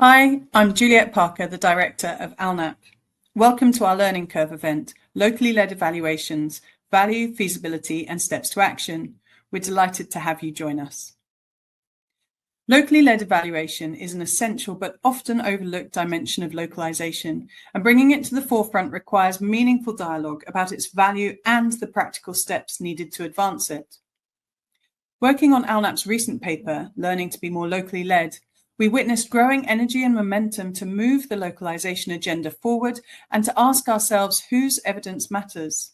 Hi, I'm Juliet Parker, the Director of ALNAP. Welcome to our Learning Curve event, Locally Led Evaluations, Value, Feasibility and Steps to Action. We're delighted to have you join us. Locally led evaluation is an essential but often overlooked dimension of localization, and bringing it to the forefront requires meaningful dialogue about its value and the practical steps needed to advance it. Working on ALNAP's recent paper, Learning to be More Locally Led, we witnessed growing energy and momentum to move the localization agenda forward and to ask ourselves whose evidence matters.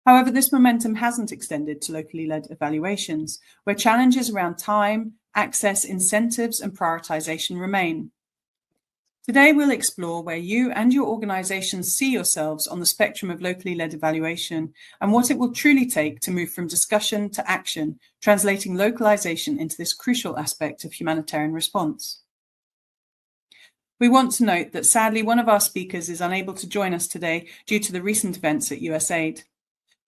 However, this momentum hasn't extended to locally led evaluations, where challenges around time, access, incentives, and prioritization remain. Today, we'll explore where you and your organizations see yourselves on the spectrum of locally led evaluation and what it will truly take to move from discussion to action, translating localization into this crucial aspect of humanitarian response. We want to note that sadly, one of our speakers is unable to join us today due to the recent events at USAID.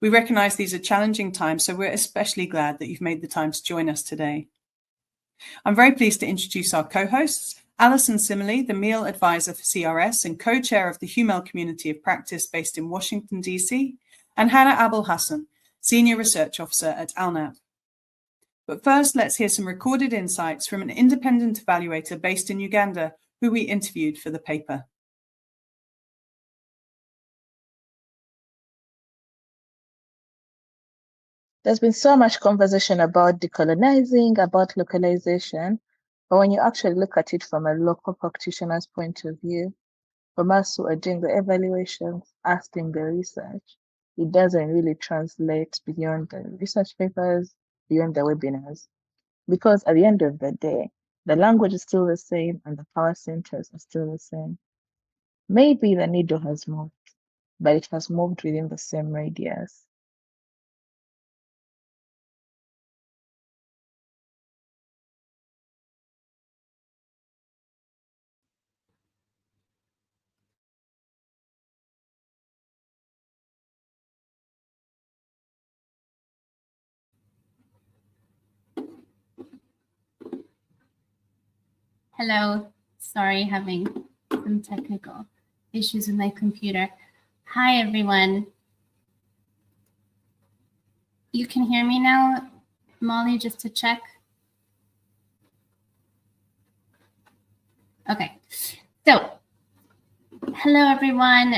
We recognize these are challenging times, so we're especially glad that you've made the time to join us today. I'm very pleased to introduce our co-hosts, Alison Simile, the Meal Advisor for CRS and co-chair of the Humel Community of Practice based in Washington, D.C., and Hana Abul Husn, Senior Research Officer at ALNAP. But first, let's hear some recorded insights from an independent evaluator based in Uganda, who we interviewed for the paper. There's been so much conversation about decolonizing, about localization, but when you actually look at it from a local practitioner's point of view, from us who are doing the evaluations, asking the research, it doesn't really translate beyond the research papers, beyond the webinars. Because at the end of the day, the language is still the same and the power centers are still the same. Maybe the needle has moved, but it has moved within the same radius. Hello, sorry, having some technical issues with my computer. Hi, everyone. You can hear me now, Molly, just to check? Okay, so hello, everyone.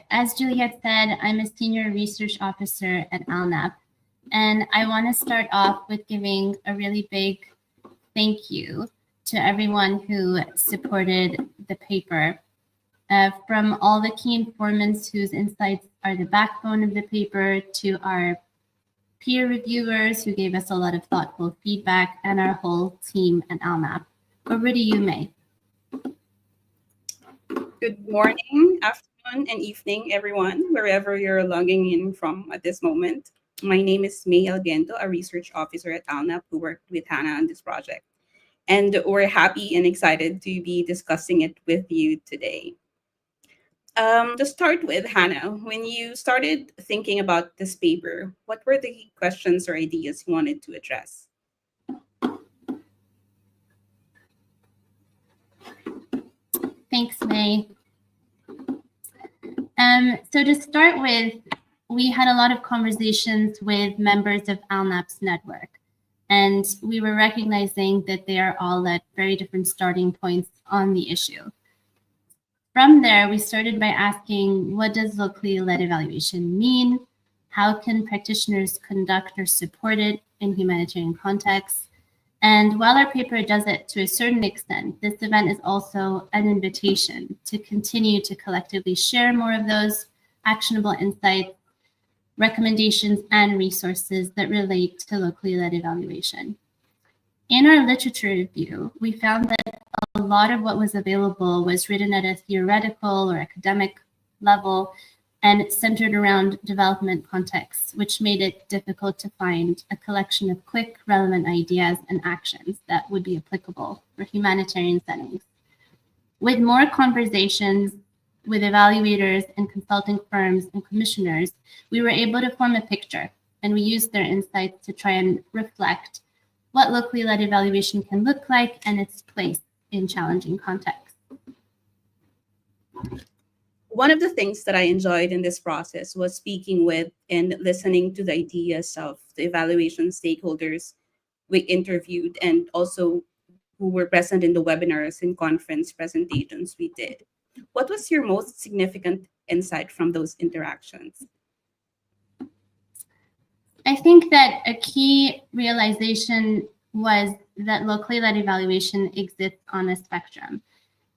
As Juliet said, I'm a senior research officer at ALNAP, and I want to start off with giving a really big thank you to everyone who supported the paper, from all the key informants whose insights are the backbone of the paper, to our peer reviewers who gave us a lot of thoughtful feedback, and our whole team at ALNAP. Over to you, May. Good morning, afternoon, and evening, everyone, wherever you're logging in from at this moment. My name is May Albiento, a research officer at ALNAP who worked with Hana on this project. And we're happy and excited to be discussing it with you today. To start with, Hana, when you started thinking about this paper, what were the questions or ideas you wanted to address? Thanks, May. So to start with, we had a lot of conversations with members of ALNAP's network. And we were recognizing that they are all at very different starting points on the issue. From there, we started by asking, what does locally led evaluation mean? How can practitioners conduct or support it in humanitarian contexts? And while our paper does it to a certain extent, this event is also an invitation to continue to collectively share more of those actionable insights, recommendations, and resources that relate to locally led evaluation. In our literature review, we found that a lot of what was available was written at a theoretical or academic level and centered around development contexts, which made it difficult to find a collection of quick, relevant ideas and actions that would be applicable for humanitarian settings. With more conversations with evaluators and consulting firms and commissioners, we were able to form a picture, and we used their insights to try and reflect what locally led evaluation can look like and its place in challenging contexts. One of the things that I enjoyed in this process was speaking with and listening to the ideas of the evaluation stakeholders we interviewed, and also who were present in the webinars and conference presentations we did. What was your most significant insight from those interactions? I think that a key realization was that locally led evaluation exists on a spectrum.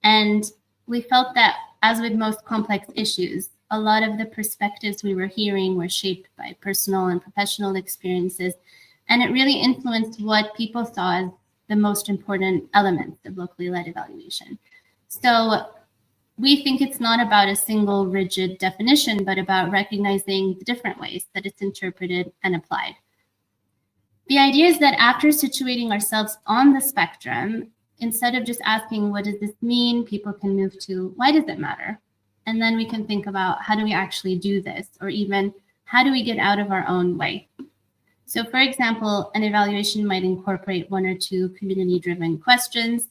And we felt that, as with most complex issues, a lot of the perspectives we were hearing were shaped by personal and professional experiences, and it really influenced what people saw as the most important elements of locally led evaluation. So we think it's not about a single rigid definition, but about recognizing the different ways that it's interpreted and applied. The idea is that after situating ourselves on the spectrum, instead of just asking, what does this mean, people can move to, why does it matter? And then we can think about, how do we actually do this? Or even, how do we get out of our own way? So for example, an evaluation might incorporate 1 or 2 community-driven questions.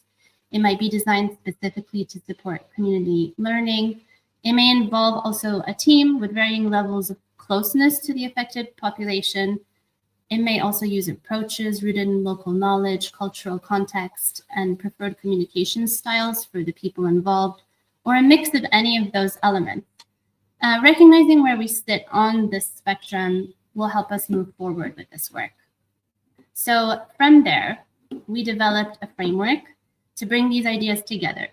It might be designed specifically to support community learning. It may involve also a team with varying levels of closeness to the affected population. It may also use approaches rooted in local knowledge, cultural context, and preferred communication styles for the people involved, or a mix of any of those elements. Recognizing where we sit on this spectrum will help us move forward with this work. So from there, we developed a framework to bring these ideas together.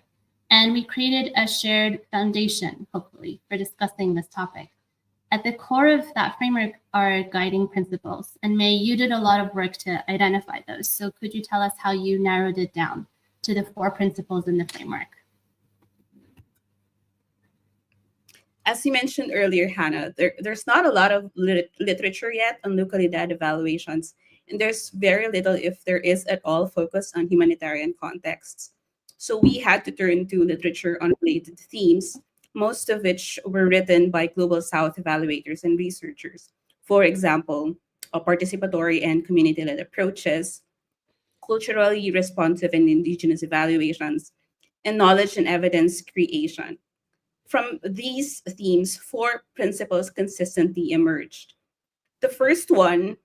And we created a shared foundation, hopefully, for discussing this topic. At the core of that framework are guiding principles. And May, you did a lot of work to identify those. So could you tell us how you narrowed it down to the 4 principles in the framework? As you mentioned earlier, Hana, there's not a lot of literature yet on locally led evaluations, and there's very little, if there is at all, focus on humanitarian contexts. So we had to turn to literature on related themes, most of which were written by Global South evaluators and researchers. For example, participatory and community-led approaches, culturally responsive and indigenous evaluations, and knowledge and evidence creation. From these themes, 4 principles consistently emerged. The first one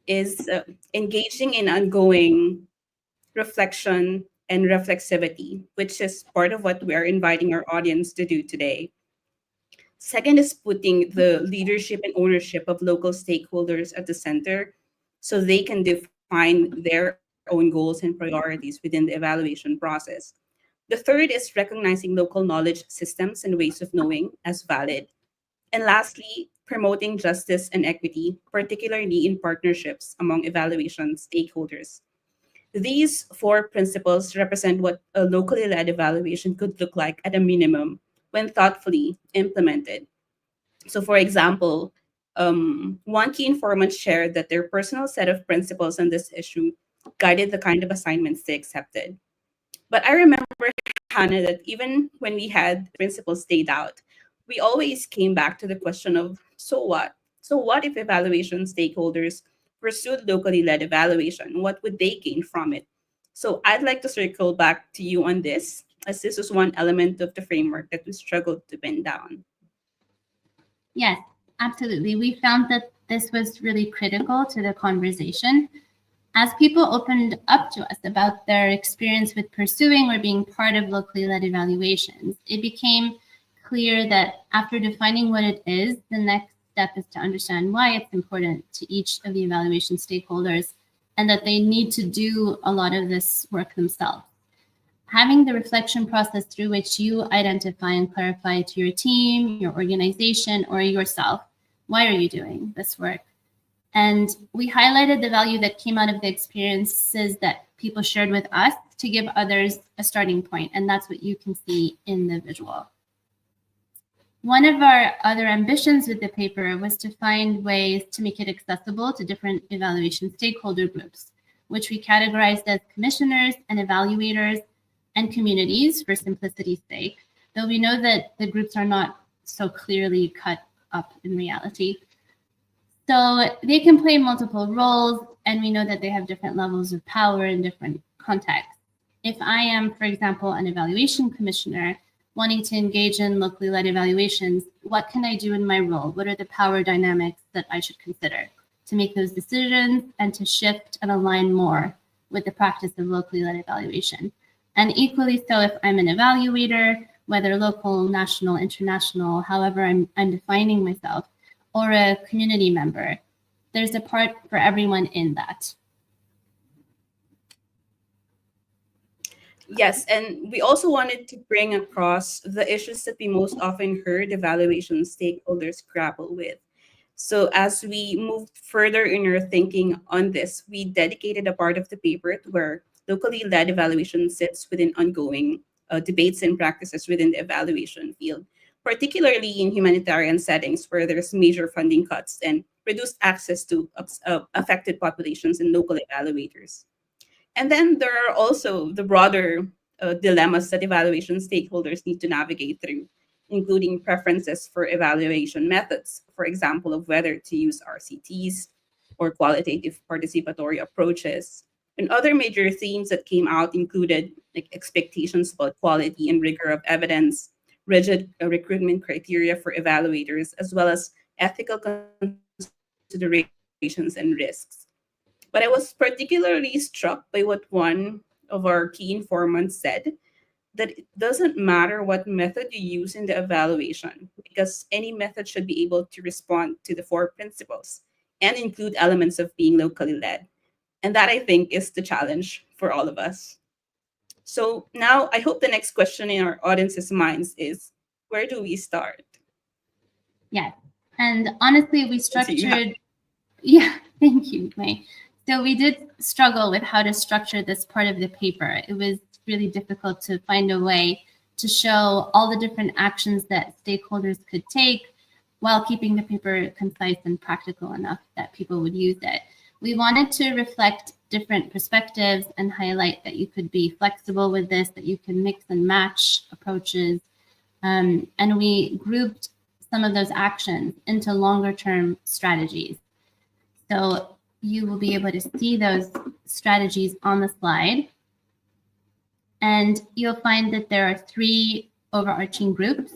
is engaging in ongoing reflection and reflexivity, which is part of what we are inviting our audience to do today. Second is putting the leadership and ownership of local stakeholders at the center so they can define their own goals and priorities within the evaluation process. The third is recognizing local knowledge systems and ways of knowing as valid. And lastly, promoting justice and equity, particularly in partnerships among evaluation stakeholders. These 4 principles represent what a locally led evaluation could look like at a minimum when thoughtfully implemented. So for example, one key informant shared that their personal set of principles on this issue guided the kind of assignments they accepted. But I remember, Hana, that even when we had principles laid out, we always came back to the question of, so what? So what if evaluation stakeholders pursued locally led evaluation? What would they gain from it? So I'd like to circle back to you on this, as this was one element of the framework that we struggled to pin down. Yes, absolutely. We found that this was really critical to the conversation. As people opened up to us about their experience with pursuing or being part of locally led evaluations, it became clear that after defining what it is, the next step is to understand why it's important to each of the evaluation stakeholders and that they need to do a lot of this work themselves. Having the reflection process through which you identify and clarify to your team, your organization, or yourself, why are you doing this work? And we highlighted the value that came out of the experiences that people shared with us to give others a starting point. And that's what you can see in the visual. One of our other ambitions with the paper was to find ways to make it accessible to different evaluation stakeholder groups, which we categorized as commissioners and evaluators and communities for simplicity's sake, though we know that the groups are not so clearly cut up in reality. So they can play multiple roles, and we know that they have different levels of power in different contexts. If I am, for example, an evaluation commissioner wanting to engage in locally led evaluations, what can I do in my role? What are the power dynamics that I should consider to make those decisions and to shift and align more with the practice of locally led evaluation? And equally so, if I'm an evaluator, whether local, national, international, however I'm defining myself, or a community member, there's a part for everyone in that. Yes, and we also wanted to bring across the issues that we most often heard evaluation stakeholders grapple with. So as we moved further in our thinking on this, we dedicated a part of the paper to where locally led evaluation sits within ongoing debates and practices within the evaluation field, particularly in humanitarian settings where there's major funding cuts and reduced access to affected populations and local evaluators. And then there are also the broader dilemmas that evaluation stakeholders need to navigate through, including preferences for evaluation methods, for example, of whether to use RCTs or qualitative participatory approaches. And other major themes that came out included like expectations about quality and rigor of evidence, rigid recruitment criteria for evaluators, as well as ethical considerations and risks. But I was particularly struck by what one of our key informants said, that it doesn't matter what method you use in the evaluation, because any method should be able to respond to the four principles and include elements of being locally led. And that, I think, is the challenge for all of us. So now I hope the next question in our audience's minds is, where do we start? Yes. And honestly, we structured, yeah, thank you, May. So we did struggle with how to structure this part of the paper. It was really difficult to find a way to show all the different actions that stakeholders could take while keeping the paper concise and practical enough that people would use it. We wanted to reflect different perspectives and highlight that you could be flexible with this, that you can mix and match approaches. And we grouped some of those actions into longer term strategies. So you will be able to see those strategies on the slide. And you'll find that there are 3 overarching groups.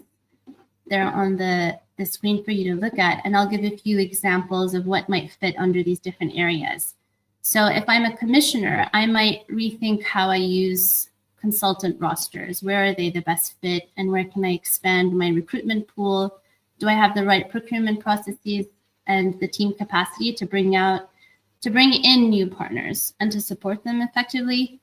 They're on the screen for you to look at. And I'll give a few examples of what might fit under these different areas. So if I'm a commissioner, I might rethink how I use consultant rosters. Where are they the best fit? And where can I expand my recruitment pool? Do I have the right procurement processes and the team capacity to bring in new partners and to support them effectively?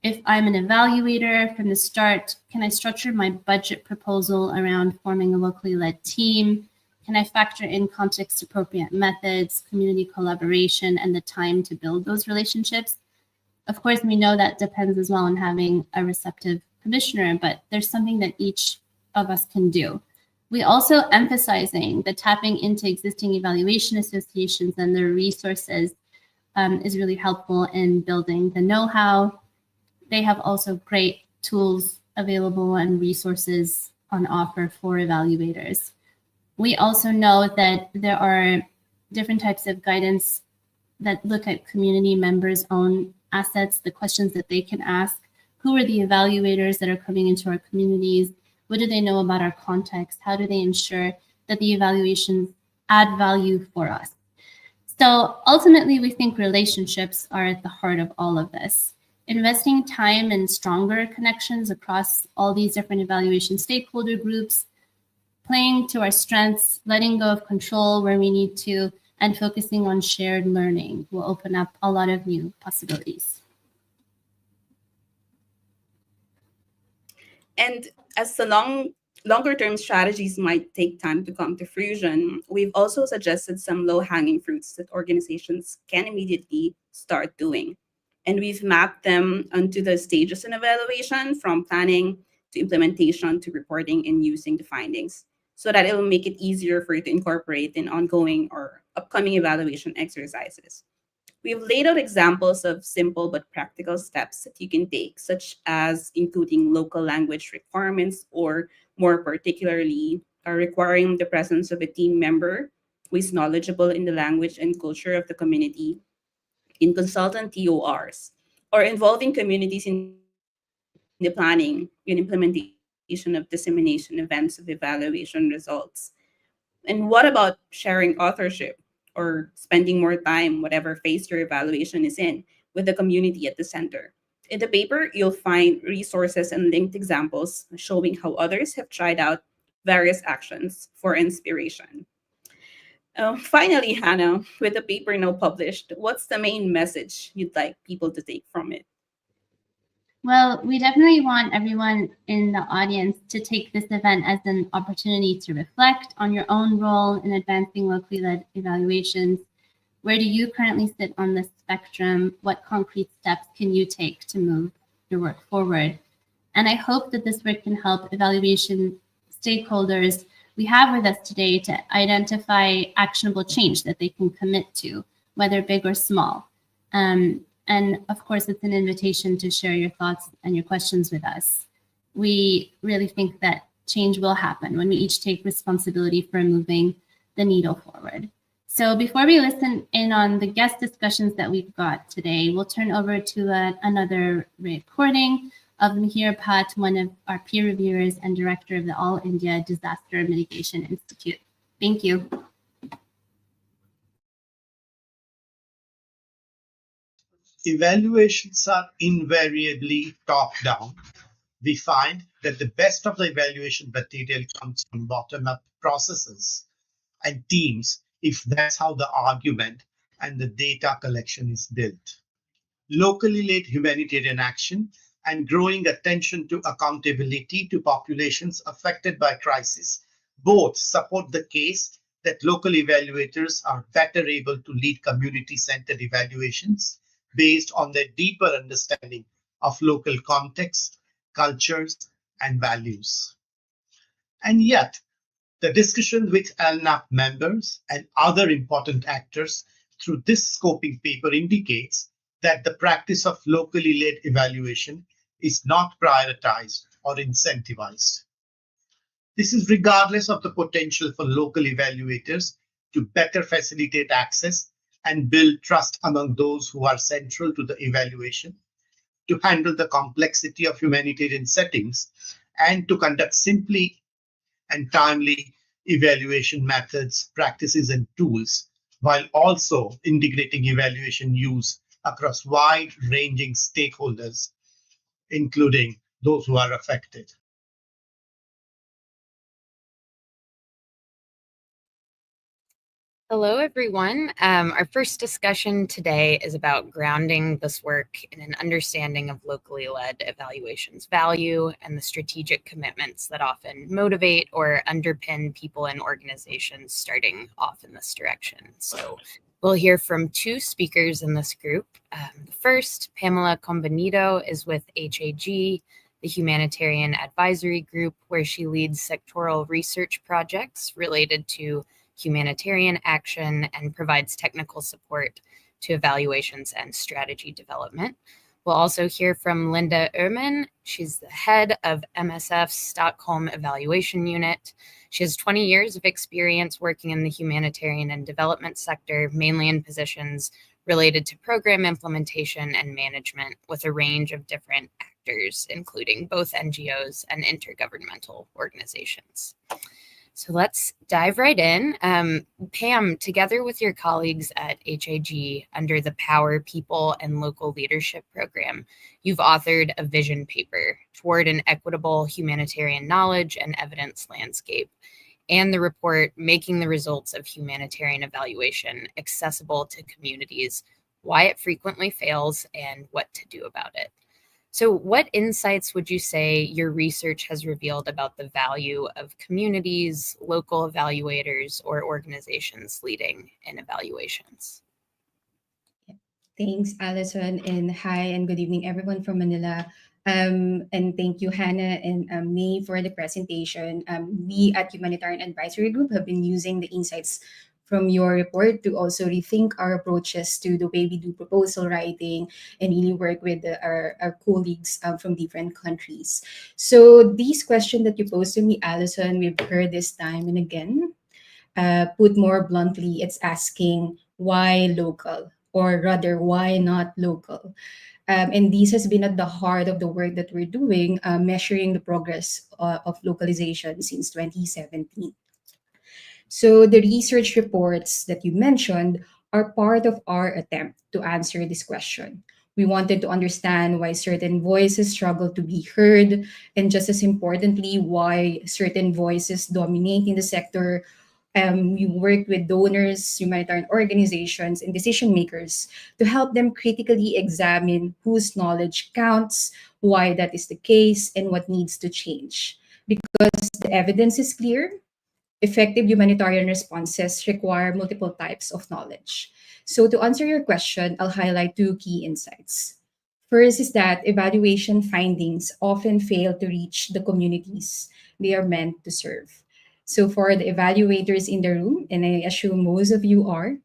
If I'm an evaluator from the start, can I structure my budget proposal around forming a locally led team? Can I factor in context appropriate methods, community collaboration, and the time to build those relationships? Of course, we know that depends as well on having a receptive commissioner, but there's something that each of us can do. We also emphasizing that tapping into existing evaluation associations and their resources is really helpful in building the know-how. They have also great tools available and resources on offer for evaluators. We also know that there are different types of guidance that look at community members' own assets, the questions that they can ask. Who are the evaluators that are coming into our communities? What do they know about our context? How do they ensure that the evaluations add value for us? So ultimately, we think relationships are at the heart of all of this. Investing time in stronger connections across all these different evaluation stakeholder groups, playing to our strengths, letting go of control where we need to, and focusing on shared learning will open up a lot of new possibilities. And as the longer term strategies might take time to come to fruition, we've also suggested some low-hanging fruits that organizations can immediately start doing. And we've mapped them onto the stages in evaluation, from planning to implementation to reporting and using the findings, so that it will make it easier for you to incorporate in ongoing or upcoming evaluation exercises. We've laid out examples of simple but practical steps that you can take, such as including local language requirements, or more particularly, requiring the presence of a team member who is knowledgeable in the language and culture of the community, in consultant TORs, or involving communities in the planning and implementation of dissemination events of evaluation results? And what about sharing authorship or spending more time, whatever phase your evaluation is in, with the community at the center? In the paper, you'll find resources and linked examples showing how others have tried out various actions for inspiration. Finally, Hannah, with the paper now published, what's the main message you'd like people to take from it? Well, we definitely want everyone in the audience to take this event as an opportunity to reflect on your own role in advancing locally led evaluations. Where do you currently sit on the spectrum? What concrete steps can you take to move your work forward? And I hope that this work can help evaluation stakeholders we have with us today to identify actionable change that they can commit to, whether big or small. And of course, it's an invitation to share your thoughts and your questions with us. We really think that change will happen when we each take responsibility for moving the needle forward. So before we listen in on the guest discussions that we've got today, we'll turn over to another recording of Mihir Bhatt, one of our peer reviewers and director of the All India Disaster Mitigation Institute. Thank you. Evaluations are invariably top-down. We find that the best of the evaluation material comes from bottom-up processes and teams if that's how the argument and the data collection is built. Locally led humanitarian action and growing attention to accountability to populations affected by crisis both support the case that local evaluators are better able to lead community-centered evaluations based on their deeper understanding of local context, cultures, and values. And yet, the discussion with ALNAP members and other important actors through this scoping paper indicates that the practice of locally led evaluation is not prioritized or incentivized. This is regardless of the potential for local evaluators to better facilitate access and build trust among those who are central to the evaluation, to handle the complexity of humanitarian settings, and to conduct simply and timely evaluation methods, practices, and tools, while also integrating evaluation use across wide-ranging stakeholders, including those who are affected. Hello, everyone. Our first discussion today is about grounding this work in an understanding of locally led evaluation's value and the strategic commitments that often motivate or underpin people and organizations starting off in this direction. So we'll hear from two speakers in this group. The first, Pamela Convenido, is with HAG, the Humanitarian Advisory Group, where she leads sectoral research projects related to humanitarian action and provides technical support to evaluations and strategy development. We'll also hear from Linda Öhman. She's the head of MSF's Stockholm Evaluation Unit. She has 20 years of experience working in the humanitarian and development sector, mainly in positions related to program implementation and management with a range of different actors, including both NGOs and intergovernmental organizations. So let's dive right in. Pam, together with your colleagues at HAG under the Power, People, and Local Leadership Program, you've authored a vision paper toward an equitable humanitarian knowledge and evidence landscape, and the report Making the Results of Humanitarian Evaluation Accessible to Communities, Why It Frequently Fails, and What to Do About It. So what insights would you say your research has revealed about the value of communities, local evaluators, or organizations leading in evaluations? Thanks, Allison, and hi and good evening, everyone from Manila. And thank you, Hannah and May, for the presentation. We at Humanitarian Advisory Group have been using the insights from your report to also rethink our approaches to the way we do proposal writing and really work with our colleagues from different countries. So these questions that you posed to me, Allison, we've heard this time and again. Put more bluntly, it's asking why local, or rather, why not local? And this has been at the heart of the work that we're doing, measuring the progress of localization since 2017. So the research reports that you mentioned are part of our attempt to answer this question. We wanted to understand why certain voices struggle to be heard, and just as importantly, why certain voices dominate in the sector. We worked with donors, humanitarian organizations, and decision makers to help them critically examine whose knowledge counts, why that is the case, and what needs to change. Because the evidence is clear, effective humanitarian responses require multiple types of knowledge. So to answer your question, I'll highlight two key insights. First is that evaluation findings often fail to reach the communities they are meant to serve. So for the evaluators in the room, and I assume most of you are,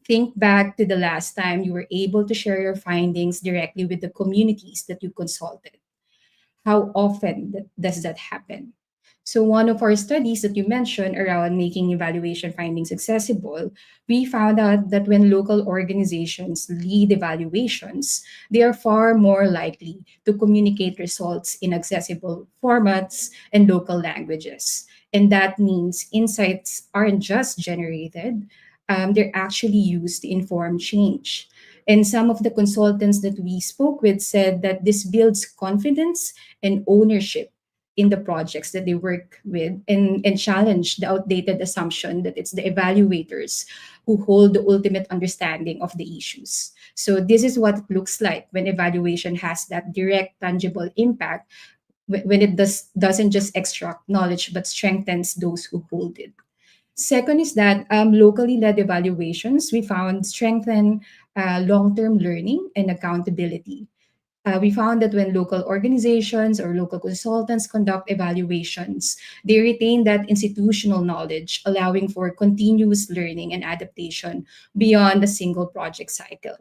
think back to the last time you were able to share your findings directly with the communities that you consulted. How often does that happen? So one of our studies that you mentioned around making evaluation findings accessible, we found out that when local organizations lead evaluations, they are far more likely to communicate results in accessible formats and local languages. And that means insights aren't just generated, they're actually used to inform change. And some of the consultants that we spoke with said that this builds confidence and ownership in the projects that they work with, and challenge the outdated assumption that it's the evaluators who hold the ultimate understanding of the issues. So this is what it looks like when evaluation has that direct, tangible impact, when it doesn't just extract knowledge, but strengthens those who hold it. Second is that locally led evaluations, we found, strengthen long-term learning and accountability. We found that when local organizations or local consultants conduct evaluations, they retain that institutional knowledge, allowing for continuous learning and adaptation beyond a single project cycle.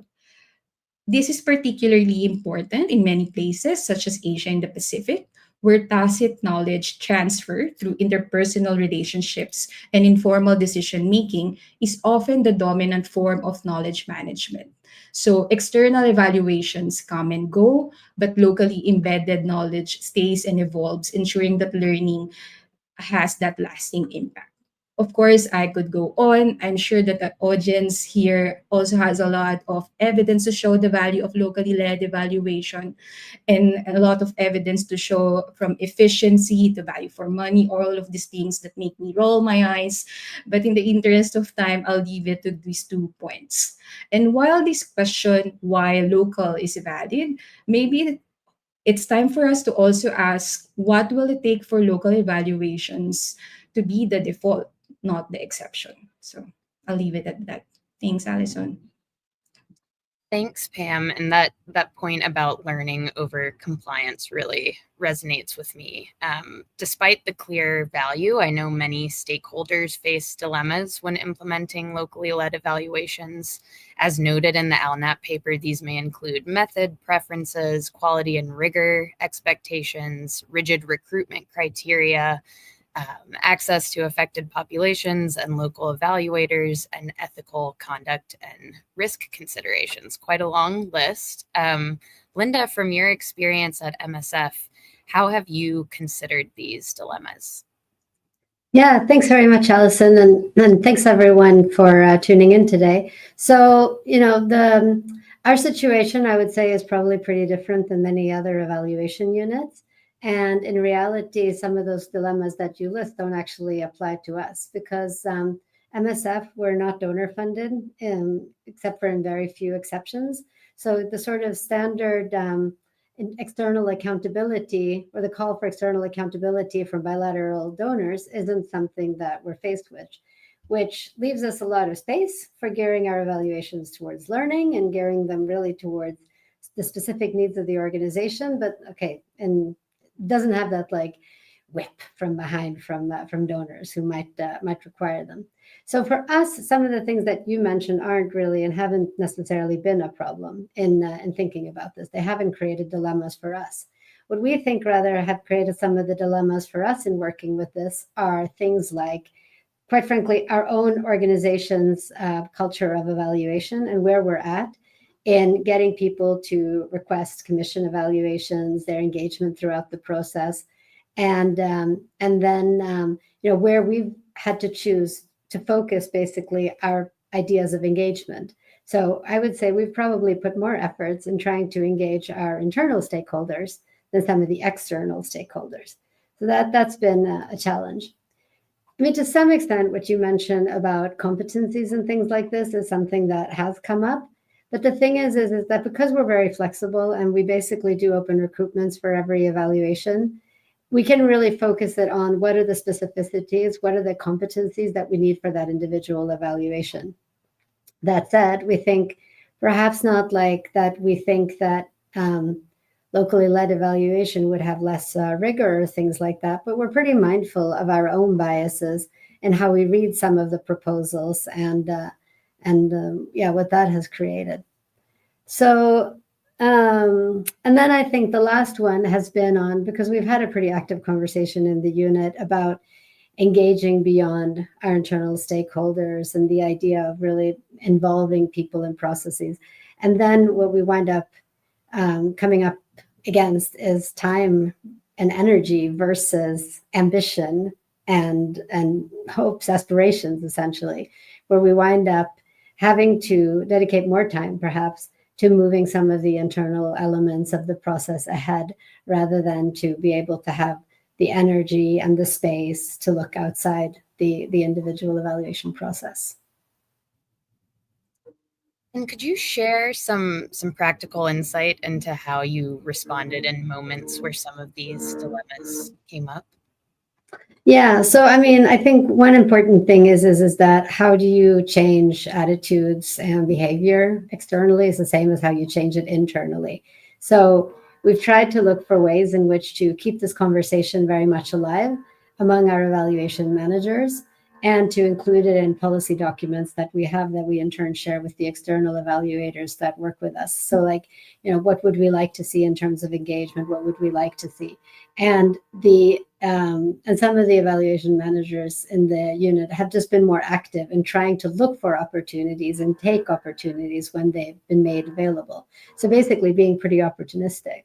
This is particularly important in many places, such as Asia and the Pacific, where tacit knowledge transfer through interpersonal relationships and informal decision making is often the dominant form of knowledge management. So external evaluations come and go, but locally embedded knowledge stays and evolves, ensuring that learning has that lasting impact. Of course, I could go on. I'm sure that the audience here also has a lot of evidence to show the value of locally led evaluation, and a lot of evidence to show from efficiency to value for money, all of these things that make me roll my eyes. But in the interest of time, I'll leave it to these 2 points. And while this question, why local, is valid, maybe it's time for us to also ask, what will it take for local evaluations to be the default, not the exception? So I'll leave it at that. Thanks, Allison. Thanks, Pam. And that point about learning over compliance really resonates with me. Despite the clear value, I know many stakeholders face dilemmas when implementing locally led evaluations. As noted in the ALNAP paper, these may include method preferences, quality and rigor expectations, rigid recruitment criteria, access to affected populations and local evaluators, and ethical conduct and risk considerations. Quite a long list. Linda, from your experience at MSF, how have you considered these dilemmas? Yeah, thanks very much, Allison, and thanks everyone for tuning in today. So, our situation, I would say, is probably pretty different than many other evaluation units. And in reality, some of those dilemmas that you list don't actually apply to us, because MSF, we're not donor funded, except for in very few exceptions. So the sort of standard external accountability, or the call for external accountability from bilateral donors, isn't something that we're faced with, which leaves us a lot of space for gearing our evaluations towards learning and gearing them really towards the specific needs of the organization. But okay, and doesn't have that like whip from behind from donors who might require them. So for us, some of the things that you mentioned aren't really and haven't necessarily been a problem in thinking about this. They haven't created dilemmas for us. What we think rather have created some of the dilemmas for us in working with this are things like, quite frankly, our own organization's culture of evaluation and where we're at in getting people to request commission evaluations, their engagement throughout the process, and then where we've had to choose to focus basically our ideas of engagement. So I would say we've probably put more efforts in trying to engage our internal stakeholders than some of the external stakeholders. So that's been a challenge. I mean, to some extent, what you mentioned about competencies and things like this is something that has come up. But the thing is that because we're very flexible and we basically do open recruitments for every evaluation, we can really focus it on what are the specificities, what are the competencies that we need for that individual evaluation. That said, we think perhaps not like that we think that locally led evaluation would have less rigor or things like that, but we're pretty mindful of our own biases and how we read some of the proposals and what that has created. So, and then I think the last one has been on, because we've had a pretty active conversation in the unit about engaging beyond our internal stakeholders and the idea of really involving people in processes. And then what we wind up coming up against is time and energy versus ambition and hopes, aspirations, essentially, where we wind up having to dedicate more time, perhaps, to moving some of the internal elements of the process ahead, rather than to be able to have the energy and the space to look outside the individual evaluation process. And could you share some practical insight into how you responded in moments where some of these dilemmas came up? Yeah, so I mean, I think one important thing is that how do you change attitudes and behavior externally is the same as how you change it internally. So we've tried to look for ways in which to keep this conversation very much alive among our evaluation managers, and to include it in policy documents that we have that we in turn share with the external evaluators that work with us. So like, what would we like to see in terms of engagement? What would we like to see? And some of the evaluation managers in the unit have just been more active in trying to look for opportunities and take opportunities when they've been made available. So basically being pretty opportunistic.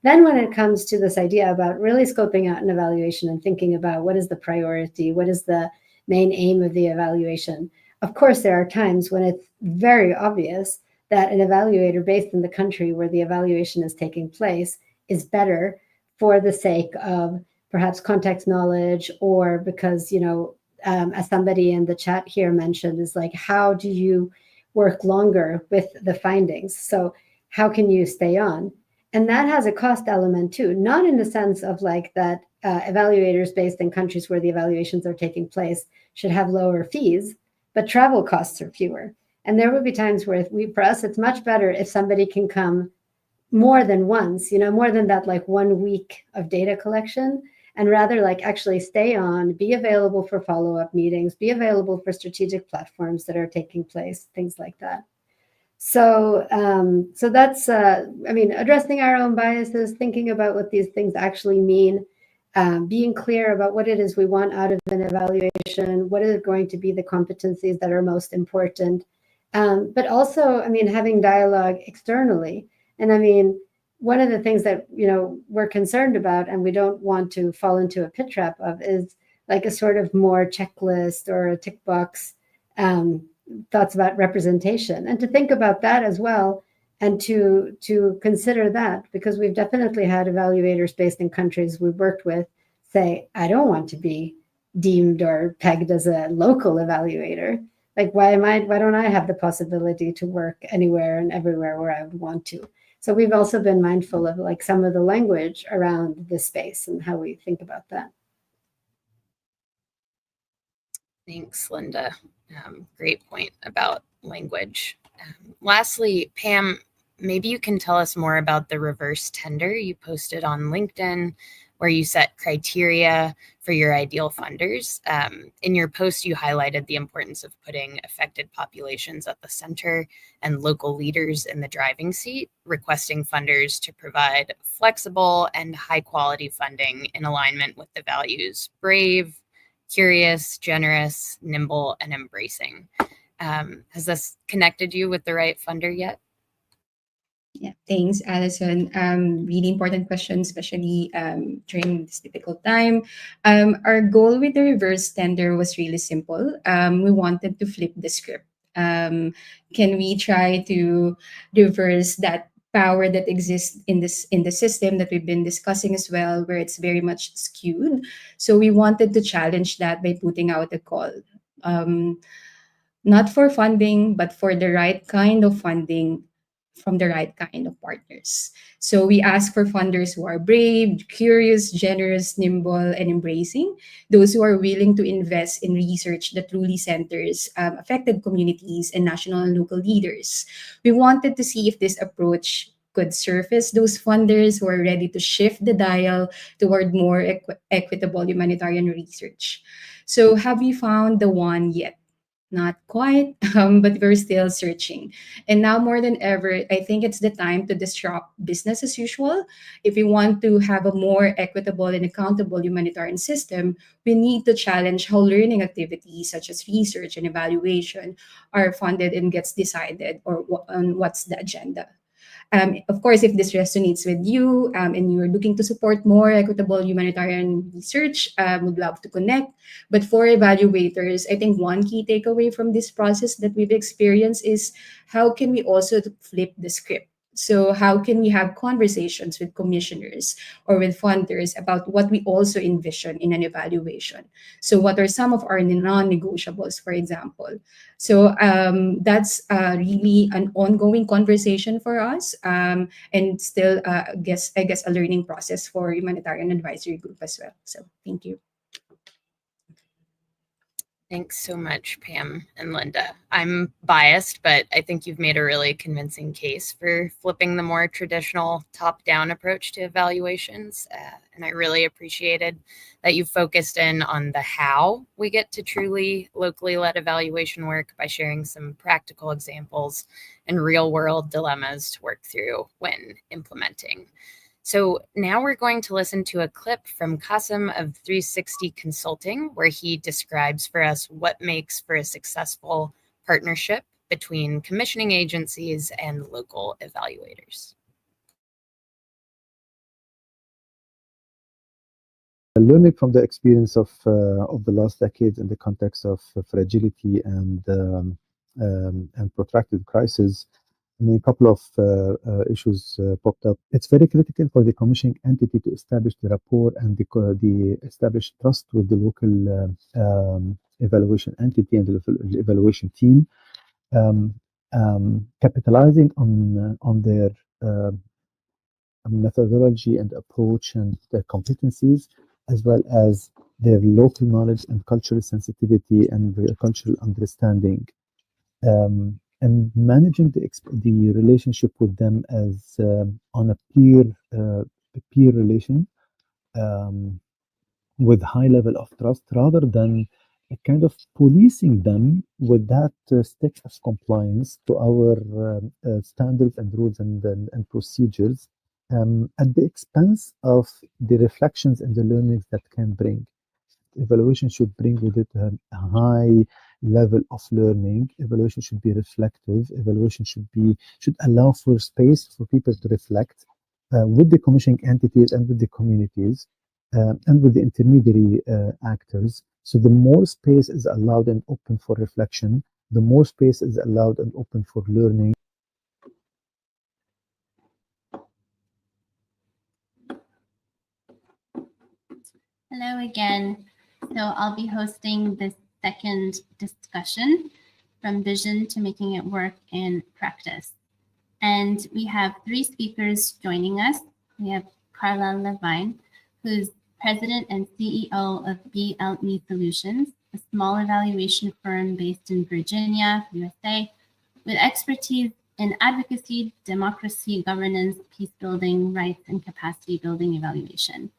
Then when it comes to this idea about really scoping out an evaluation and thinking about what is the priority, what is the main aim of the evaluation, of course, there are times when it's very obvious that an evaluator based in the country where the evaluation is taking place is better for the sake of perhaps context knowledge, or because, as somebody in the chat here mentioned, is like, how do you work longer with the findings? So how can you stay on? And that has a cost element too, not in the sense of like that evaluators based in countries where the evaluations are taking place should have lower fees, but travel costs are fewer. And there will be times where for us, it's much better if somebody can come more than once, more than that, like 1 week of data collection, and rather like actually stay on, be available for follow-up meetings, be available for strategic platforms that are taking place, things like that. So that's, addressing our own biases, thinking about what these things actually mean, being clear about what it is we want out of an evaluation, what is going to be the competencies that are most important, but also, having dialogue externally. And one of the things that, we're concerned about and we don't want to fall into a pit trap of is like a sort of more checklist or a tick box thoughts about representation, and to think about that as well, and to consider that, because we've definitely had evaluators based in countries we've worked with say, I don't want to be deemed or pegged as a local evaluator. Like, why don't I have the possibility to work anywhere and everywhere where I would want to? So we've also been mindful of like some of the language around this space and how we think about that. Thanks, Linda. Great point about language. Lastly, Pam, maybe you can tell us more about the reverse tender you posted on LinkedIn, where you set criteria for your ideal funders. In your post, you highlighted the importance of putting affected populations at the center and local leaders in the driving seat, requesting funders to provide flexible and high quality funding in alignment with the values brave, curious, generous, nimble, and embracing. Has this connected you with the right funder yet? Yeah, thanks, Alison. Really important question, especially during this difficult time. Our goal with the reverse tender was really simple. We wanted to flip the script. Can we try to reverse that power that exists in the system that we've been discussing as well, where it's very much skewed? So we wanted to challenge that by putting out a call. Not for funding, but for the right kind of funding from the right kind of partners. So we ask for funders who are brave, curious, generous, nimble, and embracing, those who are willing to invest in research that truly centers affected communities and national and local leaders. We wanted to see if this approach could surface those funders who are ready to shift the dial toward more equitable humanitarian research. So have we found the one yet? Not quite, but we're still searching. And now more than ever, I think it's the time to disrupt business as usual. If we want to have a more equitable and accountable humanitarian system, we need to challenge how learning activities such as research and evaluation are funded and gets decided, or on what's the agenda. Of course, if this resonates with you and you're looking to support more equitable humanitarian research, would love to connect. But for evaluators, I think one key takeaway from this process that we've experienced is how can we also flip the script? So how can we have conversations with commissioners or with funders about what we also envision in an evaluation? So what are some of our non-negotiables, for example? So that's really an ongoing conversation for us, and still, I guess, a learning process for humanitarian advisory group as well. So thank you. Thanks so much, Pam and Linda. I'm biased, but I think you've made a really convincing case for flipping the more traditional top-down approach to evaluations. And I really appreciated that you focused in on the how we get to truly locally led evaluation work by sharing some practical examples and real-world dilemmas to work through when implementing. So now we're going to listen to a clip from Kassem of 360 Consulting, where he describes for us what makes for a successful partnership between commissioning agencies and local evaluators. Learning from the experience of the last decade in the context of fragility and protracted crisis, I mean, a couple of issues popped up. It's very critical for the commissioning entity to establish the rapport and the established trust with the local evaluation entity and the evaluation team, capitalizing on their methodology and approach and their competencies, as well as their local knowledge and cultural sensitivity and cultural understanding. And managing the relationship with them as on a peer relation with high level of trust, rather than a kind of policing them with that stick of compliance to our standards and rules and procedures at the expense of the reflections and the learnings that can bring. Evaluation should bring with it a high level of learning. Evaluation should be reflective. Evaluation should allow for space for people to reflect with the commissioning entities and with the communities and with the intermediary actors. So the more space is allowed and open for reflection, the more space is allowed and open for learning. Hello again. So I'll be hosting this second discussion, from vision to making it work in practice. And we have three speakers joining us. We have Carla Levine, who's President and CEO of ALNAP Solutions, a small evaluation firm based in Virginia, USA, with expertise in advocacy, democracy, governance, peace building, rights, and capacity building evaluation.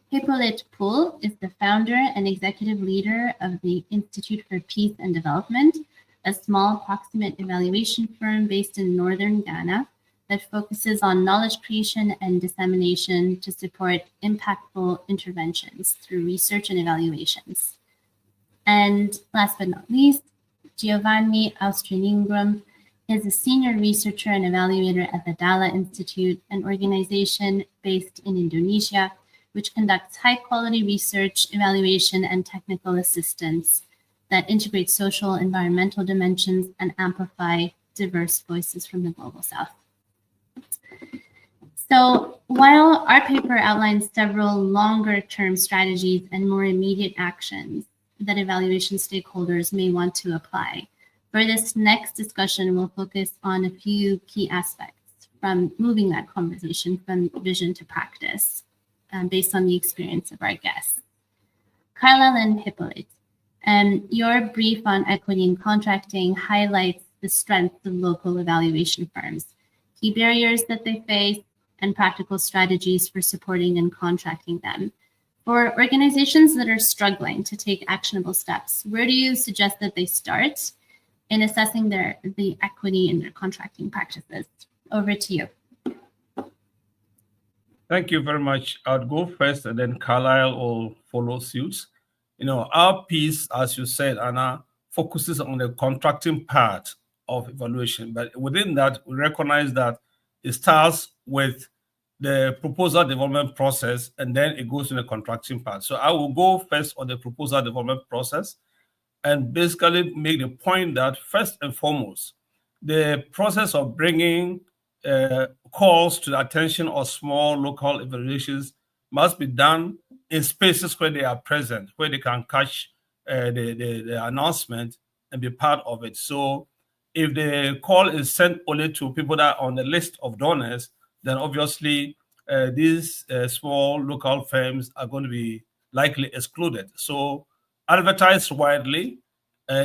Hippolyte Poul is the founder and executive leader of the Institute for Peace and Development, a small proximate evaluation firm based in northern Ghana that focuses on knowledge creation and dissemination to support impactful interventions through research and evaluations. And last but not least, Giovanni Austringram is a senior researcher and evaluator at the Dala Institute, an organization based in Indonesia, which conducts high-quality research, evaluation, and technical assistance that integrate social, environmental dimensions and amplify diverse voices from the Global South. So while our paper outlines several longer-term strategies and more immediate actions that evaluation stakeholders may want to apply, for this next discussion, we'll focus on a few key aspects from moving that conversation from vision to practice, based on the experience of our guests. Carlyle and Hippolyte, your brief on equity in contracting highlights the strengths of local evaluation firms, key barriers that they face, and practical strategies for supporting and contracting them. For organizations that are struggling to take actionable steps, where do you suggest that they start in assessing the equity in their contracting practices? Over to you. Thank you very much. I'll go first and then Carlyle will follow suit. Our piece, as you said, Hana, focuses on the contracting part of evaluation. But within that, we recognize that it starts with the proposal development process and then it goes to the contracting part. So I will go first on the proposal development process and basically make the point that first and foremost, the process of bringing calls to the attention of small local evaluations must be done in spaces where they are present, where they can catch the announcement and be part of it. So if the call is sent only to people that are on the list of donors, then obviously these small local firms are going to be likely excluded. So advertise widely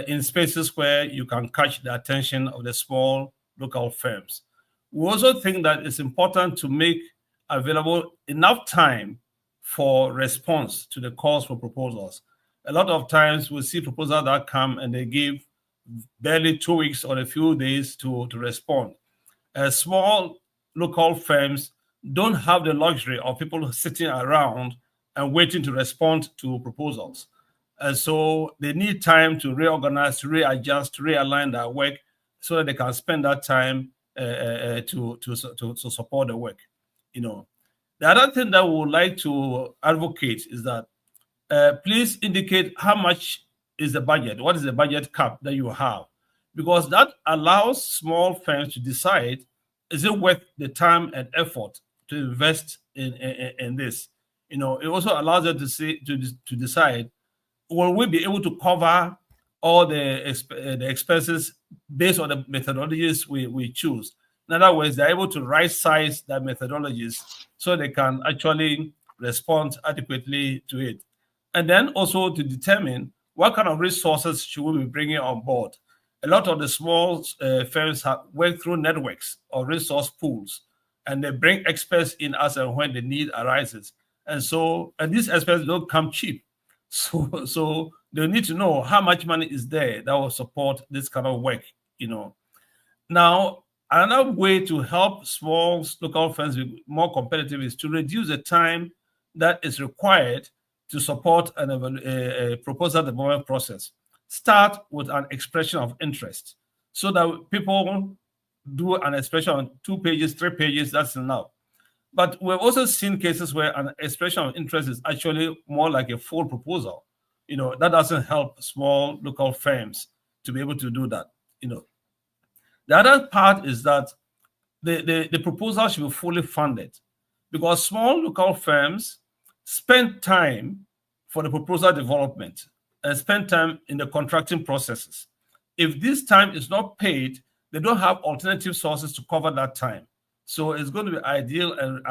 in spaces where you can catch the attention of the small local firms. We also think that it's important to make available enough time for response to the calls for proposals. A lot of times we see proposals that come and they give barely 2 weeks or a few days to respond. Small local firms don't have the luxury of people sitting around and waiting to respond to proposals. And so they need time to reorganize, readjust, realign their work so that they can spend that time to support the work. The other thing that we would like to advocate is that please indicate how much is the budget, what is the budget cap that you have, because that allows small firms to decide, is it worth the time and effort to invest in this? It also allows them to decide, will we be able to cover all the expenses based on the methodologies we choose? In other words, they're able to right-size their methodologies so they can actually respond adequately to it. And then also to determine what kind of resources should we be bringing on board. A lot of the small firms have worked through networks or resource pools, and they bring experts in as and when the need arises. And these experts don't come cheap. So they need to know how much money is there that will support this kind of work. Now, another way to help small local firms be more competitive is to reduce the time that is required to support a proposal development process. Start with an expression of interest so that people do an expression on 2 pages, 3 pages, that's enough. But we've also seen cases where an expression of interest is actually more like a full proposal. That doesn't help small local firms to be able to do that. The other part is that the proposal should be fully funded, because small local firms spend time for the proposal development and spend time in the contracting processes. If this time is not paid, they don't have alternative sources to cover that time. So it's going to be ideal and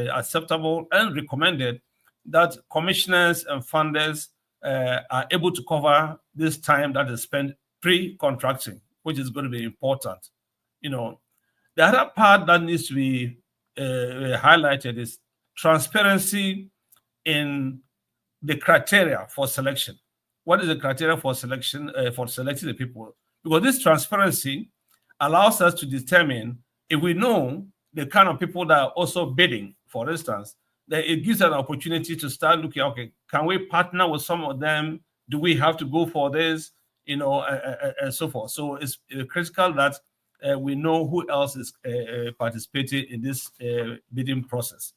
acceptable and recommended that commissioners and funders are able to cover this time that is spent pre-contracting, which is going to be important. The other part that needs to be highlighted is transparency in the criteria for selection. What is the criteria for selection for selecting the people? Because this transparency allows us to determine, if we know the kind of people that are also bidding, for instance, that it gives an opportunity to start looking, okay, can we partner with some of them? Do we have to go for this? And so forth. So it's critical that we know who else is participating in this bidding process.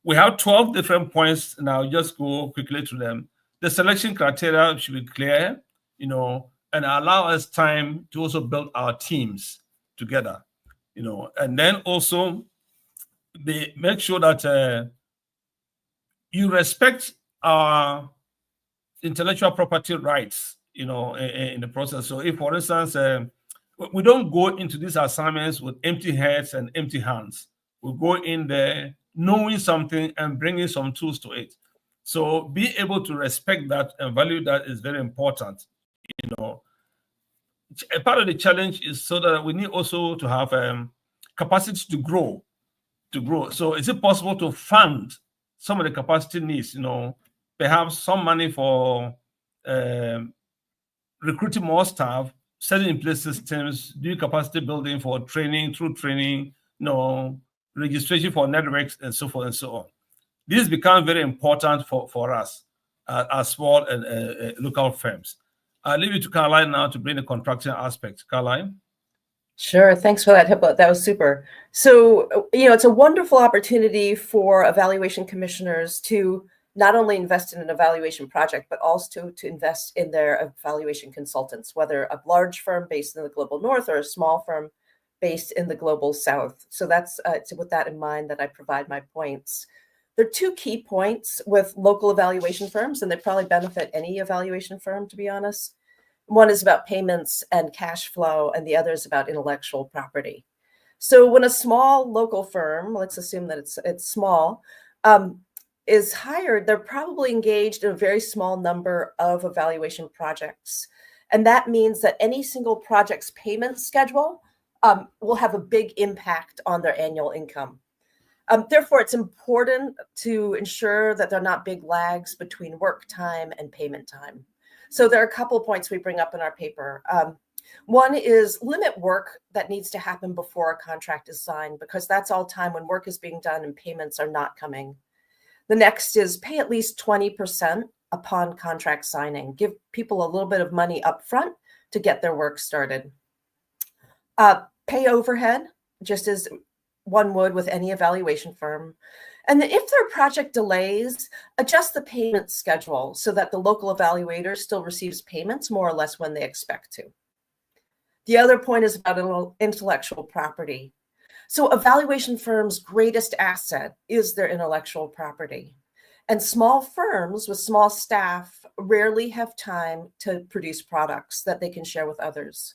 We have 12 different points, and I'll just go quickly through them. The selection criteria should be clear, and allow us time to also build our teams together, and then also make sure that you respect our intellectual property rights, in the process. So if, for instance, we don't go into these assignments with empty heads and empty hands. We go in there knowing something and bringing some tools to it. So be able to respect that and value that is very important. A part of the challenge is so that we need also to have capacity to grow. So is it possible to fund some of the capacity needs? Perhaps some money for recruiting more staff, setting in place systems, doing capacity building for training, registration for networks, and so forth and so on. This becomes very important for us as small and local firms. I'll leave it to Caroline now to bring the contracting aspect. Caroline? Sure. Thanks for that, Hippo. That was super. So, it's a wonderful opportunity for evaluation commissioners to not only invest in an evaluation project, but also to invest in their evaluation consultants, whether a large firm based in the global north or a small firm based in the global south. So that's with that in mind that I provide my points. There are two key points with local evaluation firms, and they probably benefit any evaluation firm, to be honest. One is about payments and cash flow, and the other is about intellectual property. So when a small local firm, let's assume that it's small, is hired, they're probably engaged in a very small number of evaluation projects. And that means that any single project's payment schedule will have a big impact on their annual income. Therefore, it's important to ensure that there are not big lags between work time and payment time. So there are a couple of points we bring up in our paper. One is limit work that needs to happen before a contract is signed, because that's all time when work is being done and payments are not coming. The next is pay at least 20% upon contract signing. Give people a little bit of money up front to get their work started. Pay overhead, just as one would with any evaluation firm. And then if there are project delays, adjust the payment schedule so that the local evaluator still receives payments more or less when they expect to. The other point is about intellectual property. So evaluation firms' greatest asset is their intellectual property. And small firms with small staff rarely have time to produce products that they can share with others.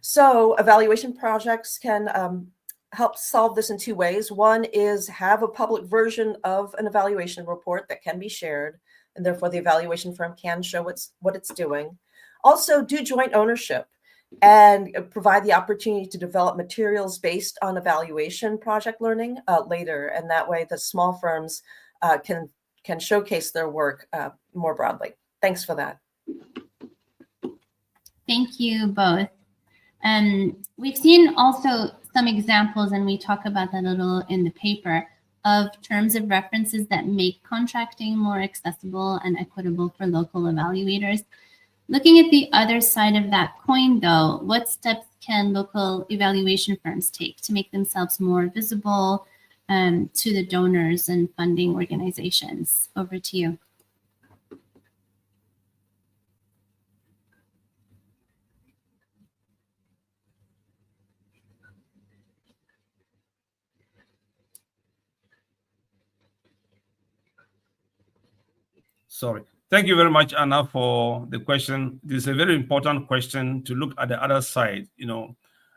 So evaluation projects can help solve this in two ways. One is have a public version of an evaluation report that can be shared, and therefore the evaluation firm can show what it's doing. Also, do joint ownership and provide the opportunity to develop materials based on evaluation project learning later. And that way the small firms can showcase their work more broadly. Thanks for that. Thank you both. We've seen also some examples, and we talk about that a little in the paper, of terms of references that make contracting more accessible and equitable for local evaluators. Looking at the other side of that coin, though, what steps can local evaluation firms take to make themselves more visible to the donors and funding organizations? Over to you. Sorry. Thank you very much, Anna, for the question. This is a very important question to look at the other side.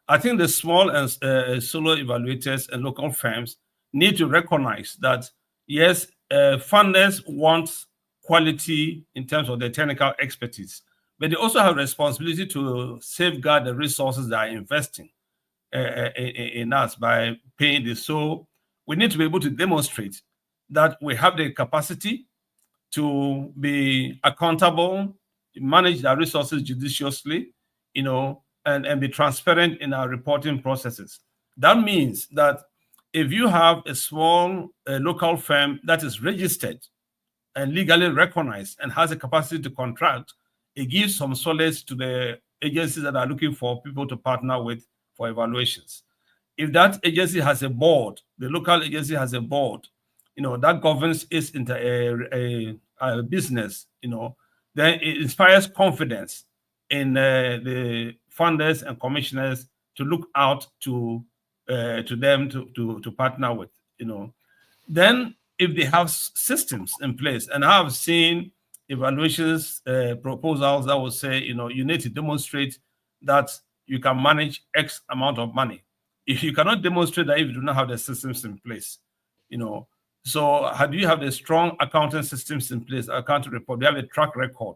I think the small and solo evaluators and local firms need to recognize that, yes, funders want quality in terms of their technical expertise, but they also have responsibility to safeguard the resources they are investing in us by paying this. So we need to be able to demonstrate that we have the capacity to be accountable, manage our resources judiciously, and be transparent in our reporting processes. That means that if you have a small local firm that is registered and legally recognized and has a capacity to contract, it gives some solace to the agencies that are looking for people to partner with for evaluations. If that agency has a board, the local agency has a board, that governs its a business, then it inspires confidence in the funders and commissioners to look out to them to partner with, Then if they have systems in place, and I have seen evaluations proposals that will say, you need to demonstrate that you can manage X amount of money. If you cannot demonstrate that, if you do not have the systems in place, so how do you have the strong accounting systems in place, accounting report, do you have a track record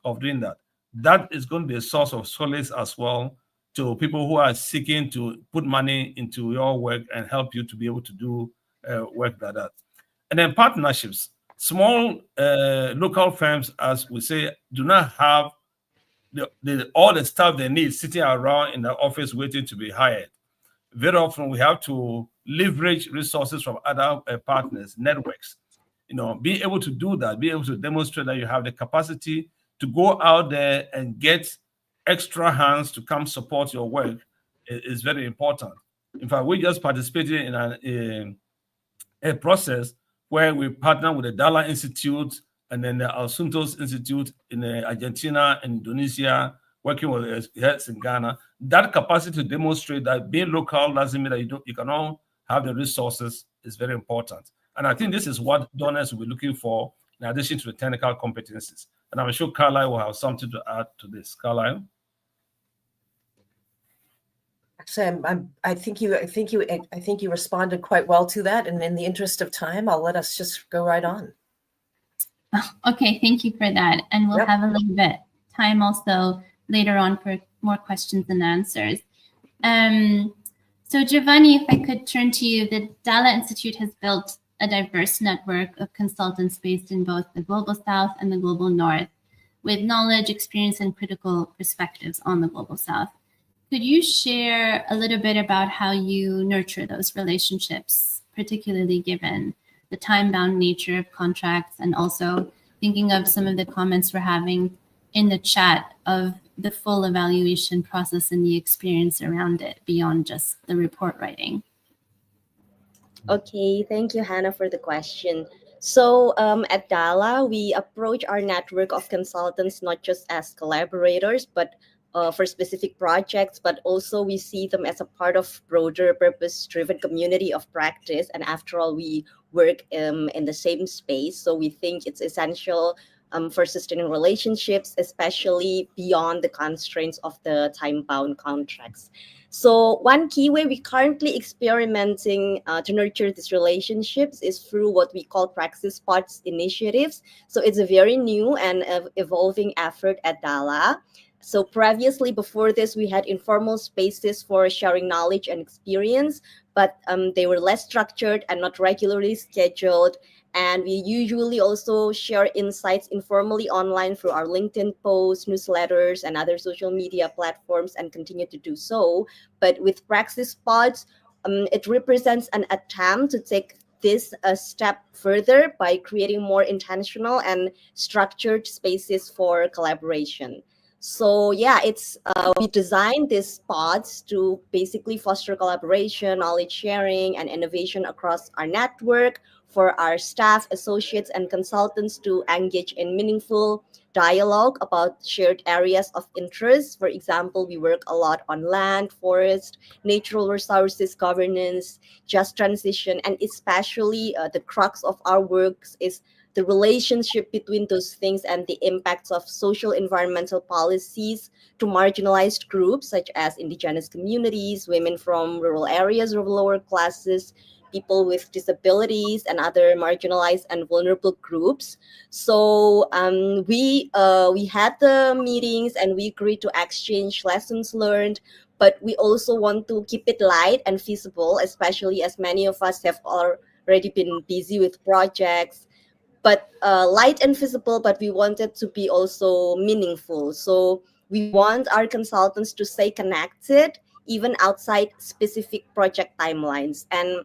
of doing that? That is going to be a source of solace as well to people who are seeking to put money into your work and help you to be able to do work like that. And then partnerships. Small local firms, as we say, do not have all the staff they need sitting around in the office waiting to be hired. Very often we have to leverage resources from other partners, networks. Be able to do that, be able to demonstrate that you have the capacity to go out there and get extra hands to come support your work is very important. In fact, we just participated in a process where we partner with the Dala Institute and then the Asuntos Institute in Argentina and Indonesia, working with us in Ghana. That capacity to demonstrate that being local doesn't mean that you cannot have the resources is very important. And I think this is what donors will be looking for in addition to the technical competencies. And I'm sure Carlisle will have something to add to this. Carlisle? I think you responded quite well to that. And in the interest of time, I'll let us just go right on. Okay, thank you for that. And we'll have a little bit time also later on for more questions and answers. So Giovanni, if I could turn to you, the Dala Institute has built a diverse network of consultants based in both the Global South and the Global North, with knowledge, experience, and critical perspectives on the Global South. Could you share a little bit about how you nurture those relationships, particularly given the time-bound nature of contracts, and also thinking of some of the comments we're having in the chat of the full evaluation process and the experience around it beyond just the report writing? Okay, thank you, Hannah, for the question. So at Dala, we approach our network of consultants not just as collaborators, but for specific projects, but also we see them as a part of broader purpose-driven community of practice. And after all, we work in the same space. So we think it's essential for sustaining relationships, especially beyond the constraints of the time-bound contracts. So one key way we're currently experimenting to nurture these relationships is through what we call praxis spots initiatives. So it's a very new and evolving effort at Dala. So previously, before this, we had informal spaces for sharing knowledge and experience, but they were less structured and not regularly scheduled. And we usually also share insights informally online through our LinkedIn posts, newsletters, and other social media platforms, and continue to do so. But with Praxis Spots, it represents an attempt to take this a step further by creating more intentional and structured spaces for collaboration. So yeah, it's we designed these spots to basically foster collaboration, knowledge sharing, and innovation across our network for our staff, associates, and consultants to engage in meaningful dialogue about shared areas of interest. For example, we work a lot on land, forest, natural resources, governance, just transition, and especially the crux of our works is the relationship between those things and the impacts of social environmental policies to marginalized groups such as indigenous communities, women from rural areas or lower classes, people with disabilities, and other marginalized and vulnerable groups. So we had the meetings and we agreed to exchange lessons learned, but we also want to keep it light and feasible, especially as many of us have already been busy with projects. But light and visible, but we want it to be also meaningful. So we want our consultants to stay connected, even outside specific project timelines. And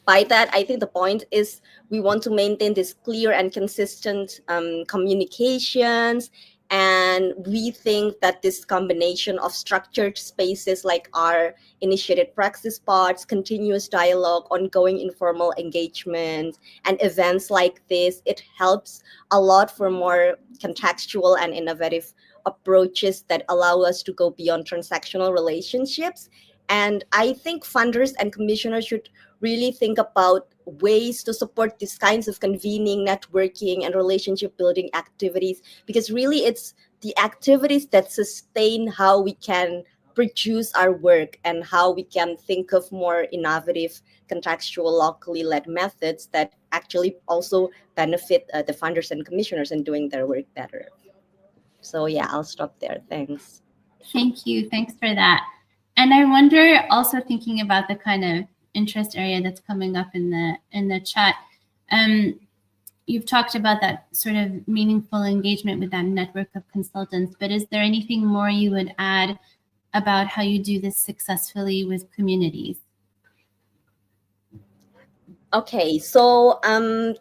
by that, I think the point is we want to maintain this clear and consistent communications And we think that this combination of structured spaces like our initiated praxis spots, continuous dialogue, ongoing informal engagement, and events like this, it helps a lot for more contextual and innovative approaches that allow us to go beyond transactional relationships. And I think funders and commissioners should really think about ways to support these kinds of convening, networking, and relationship building activities, because really it's the activities that sustain how we can produce our work and how we can think of more innovative, contextual, locally led methods that actually also benefit the funders and commissioners in doing their work better. So yeah, I'll stop there. Thanks. Thank you. Thanks for that. And I wonder, also thinking about the kind of interest area that's coming up in the chat. You've talked about that sort of meaningful engagement with that network of consultants, but is there anything more you would add about how you do this successfully with communities? Okay, so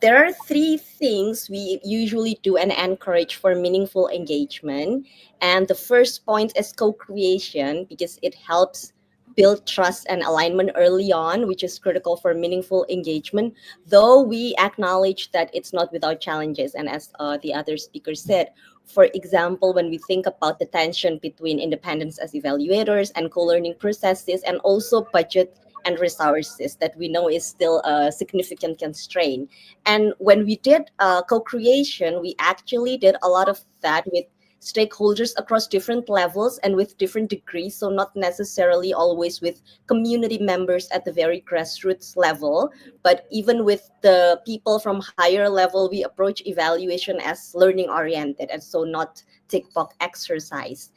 there are 3 things we usually do and encourage for meaningful engagement. And the first point is co-creation, because it helps build trust and alignment early on, which is critical for meaningful engagement, though we acknowledge that it's not without challenges. And as the other speaker said, for example, when we think about the tension between independence as evaluators and co-learning processes, and also budget and resources that we know is still a significant constraint. And when we did co-creation, we actually did a lot of that with stakeholders across different levels and with different degrees, so not necessarily always with community members at the very grassroots level, but even with the people from higher level, we approach evaluation as learning oriented, and so not tick box exercise.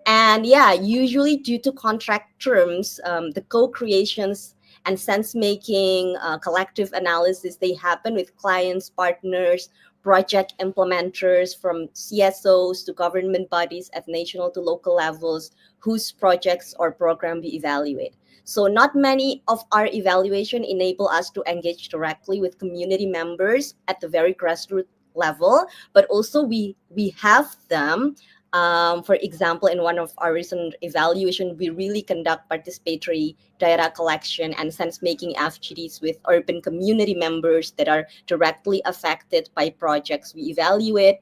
And yeah, usually due to contract terms, the co-creations and sense-making, collective analysis, they happen with clients, partners, project implementers, from CSOs to government bodies at national to local levels, whose projects or program we evaluate. So not many of our evaluation enable us to engage directly with community members at the very grassroots level, but also we have them. For example, in one of our recent evaluation, we really conduct participatory data collection and sense-making FGDs with urban community members that are directly affected by projects we evaluate.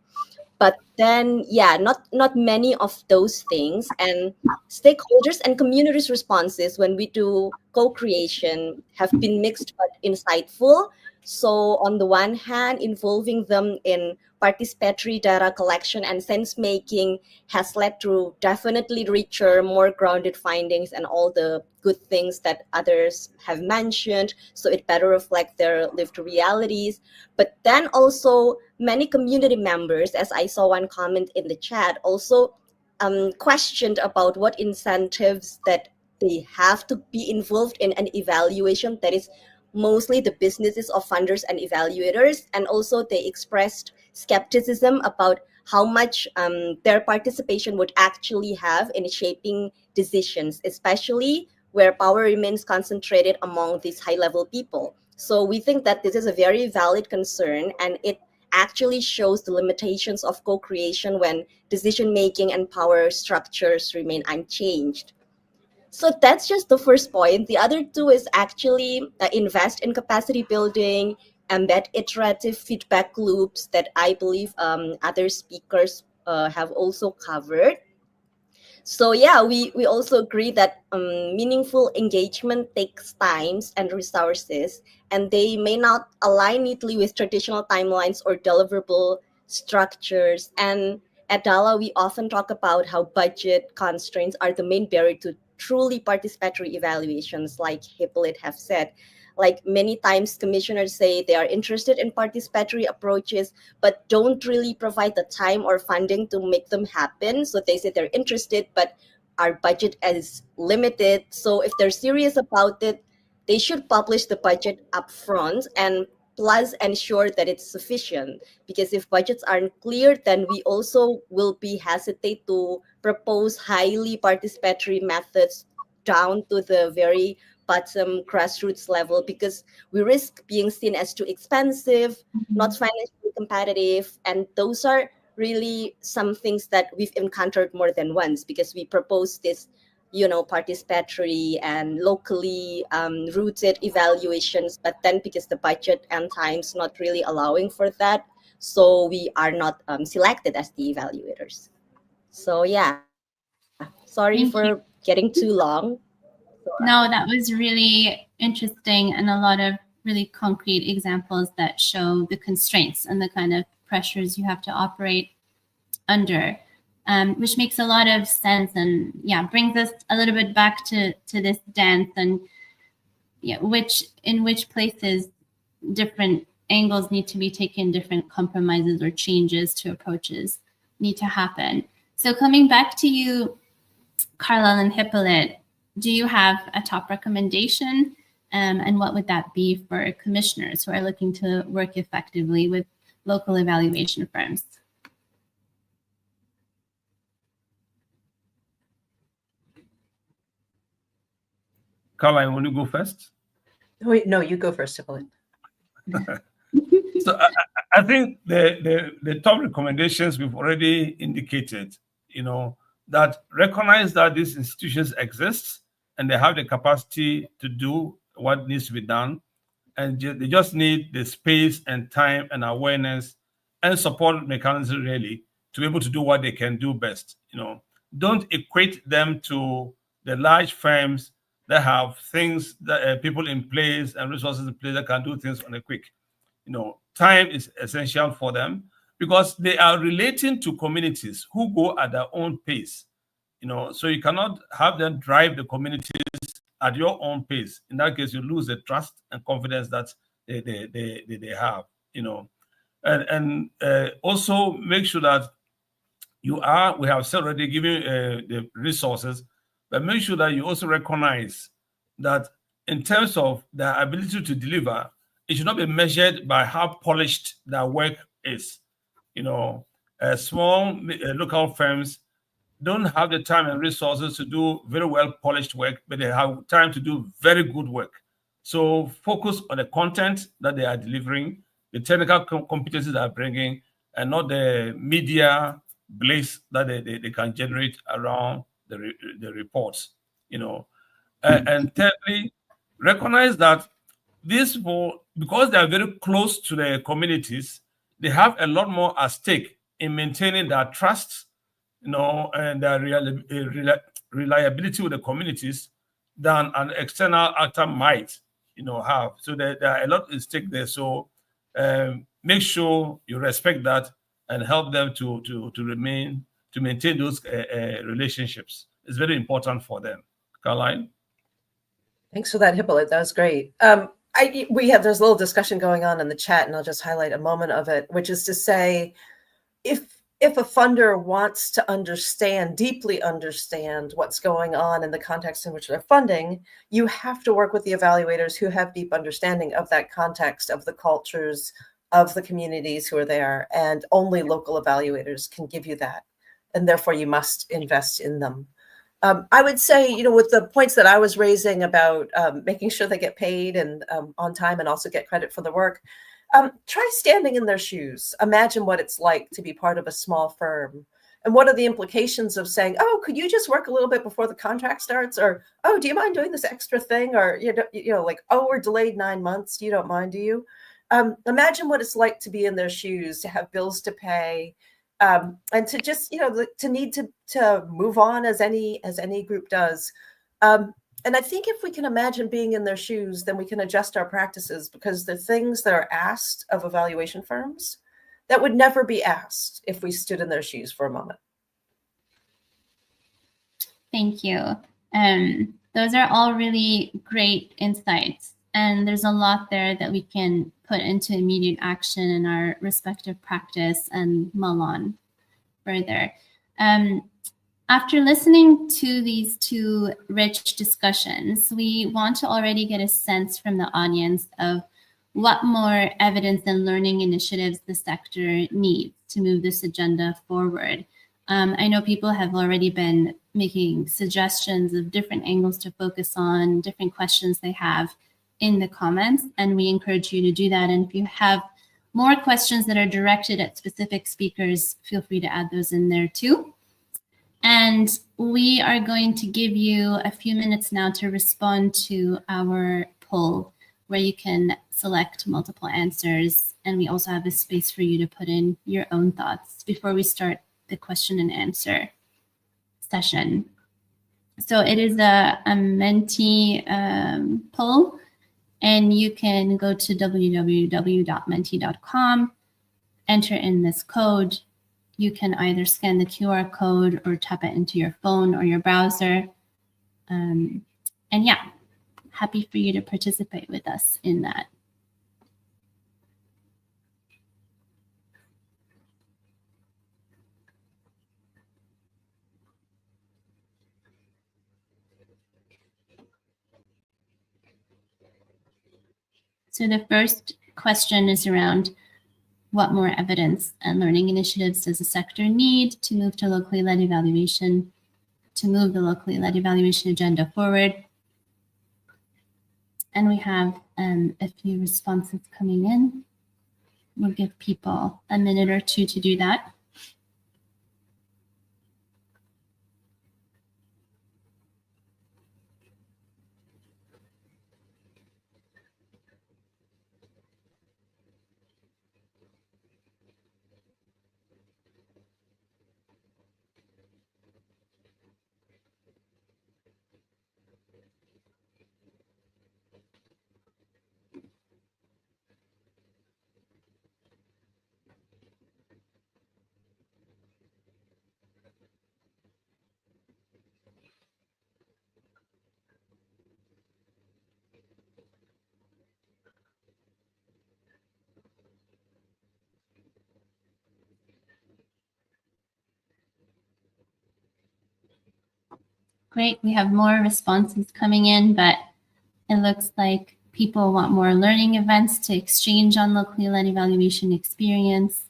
But then, yeah, not many of those things. And stakeholders and communities' responses when we do co-creation have been mixed but insightful. So on the one hand, involving them in participatory data collection and sense making has led to definitely richer, more grounded findings and all the good things that others have mentioned, so it better reflects their lived realities. But then also many community members, as I saw one comment in the chat, also questioned about what incentives that they have to be involved in an evaluation that is mostly the businesses of funders and evaluators. And also they expressed skepticism about how much their participation would actually have in shaping decisions, especially where power remains concentrated among these high-level people. So we think that this is a very valid concern, and it actually shows the limitations of co-creation when decision-making and power structures remain unchanged. So that's just the first point. The other 2 is actually invest in capacity building, embed iterative feedback loops that I believe other speakers have also covered. So yeah, we also agree that meaningful engagement takes times and resources, and they may not align neatly with traditional timelines or deliverable structures. And at DALA, we often talk about how budget constraints are the main barrier to truly participatory evaluations, like Hippolyte have said. Like many times commissioners say they are interested in participatory approaches, but don't really provide the time or funding to make them happen. So they say they're interested, but our budget is limited. So if they're serious about it, they should publish the budget upfront and plus ensure that it's sufficient. Because if budgets aren't clear, then we also will be hesitate to propose highly participatory methods down to the very bottom grassroots level, because we risk being seen as too expensive, not financially competitive, and those are really some things that we've encountered more than once, because we proposed this, participatory and locally rooted evaluations, but then because the budget and time's not really allowing for that, so we are not selected as the evaluators. So yeah, sorry Thank for you. getting too long. No, that was really interesting, and a lot of really concrete examples that show the constraints and the kind of pressures you have to operate under, which makes a lot of sense, and brings us a little bit back to this dance, and in which places different angles need to be taken, different compromises or changes to approaches need to happen. So coming back to you, Carlyle and Hippolyte, do you have a top recommendation? And what would that be for commissioners who are looking to work effectively with local evaluation firms? Caroline, want to go first? Wait, no, you go first, Hippolyte. So I think the top recommendations we've already indicated, that recognize that these institutions exist and they have the capacity to do what needs to be done. And they just need the space and time and awareness and support mechanisms really to be able to do what they can do best. Don't equate them to the large firms that have things that people in place and resources in place that can do things on a quick. Time is essential for them because they are relating to communities who go at their own pace. So you cannot have them drive the communities at your own pace. In that case, you lose the trust and confidence that they have. And also make sure that we have said already given the resources, but make sure that you also recognize that in terms of their ability to deliver, it should not be measured by how polished their work is. Small local firms don't have the time and resources to do very well polished work, but they have time to do very good work. So focus on the content that they are delivering, the technical competencies they are bringing, and not the media blaze that they can generate around the reports. And thirdly, recognize that these people, because they are very close to the communities, they have a lot more at stake in maintaining their trust, and their reliability with the communities than an external actor might, have. So there are a lot at stake there. So make sure you respect that and help them to maintain those relationships. It's very important for them. Caroline? Thanks for that, Hippolyte. That was great. There's a little discussion going on in the chat, and I'll just highlight a moment of it, which is to say, if a funder wants to deeply understand what's going on in the context in which they're funding, you have to work with the evaluators who have deep understanding of that context, of the cultures, of the communities who are there, and only local evaluators can give you that. And therefore, you must invest in them. I would say, with the points that I was raising about making sure they get paid and on time and also get credit for the work, try standing in their shoes. Imagine what it's like to be part of a small firm. And what are the implications of saying, oh, could you just work a little bit before the contract starts? Or, oh, do you mind doing this extra thing? Or, like, oh, we're delayed 9 months. You don't mind, do you? Imagine what it's like to be in their shoes, to have bills to pay, and to just, to need to move on as any group does. And I think if we can imagine being in their shoes, then we can adjust our practices, because the things that are asked of evaluation firms that would never be asked if we stood in their shoes for a moment. Thank you. Those are all really great insights. And there's a lot there that we can put into immediate action in our respective practice and mull on further. After listening to these two rich discussions, we want to already get a sense from the audience of what more evidence and learning initiatives the sector needs to move this agenda forward. I know people have already been making suggestions of different angles to focus on, different questions they have in the comments, and we encourage you to do that. And if you have more questions that are directed at specific speakers, feel free to add those in there too. And we are going to give you a few minutes now to respond to our poll, where you can select multiple answers. And we also have a space for you to put in your own thoughts before we start the question and answer session. So it is a Menti poll, and you can go to www.menti.com, enter in this code. You can either scan the QR code or tap it into your phone or your browser. And yeah, happy for you to participate with us in that. So the first question is around what more evidence and learning initiatives does the sector need to move to locally led evaluation, to move the locally led evaluation agenda forward? And we have a few responses coming in. We'll give people a minute or two to do that. Great, we have more responses coming in, but it looks like people want more learning events to exchange on locally led evaluation experience.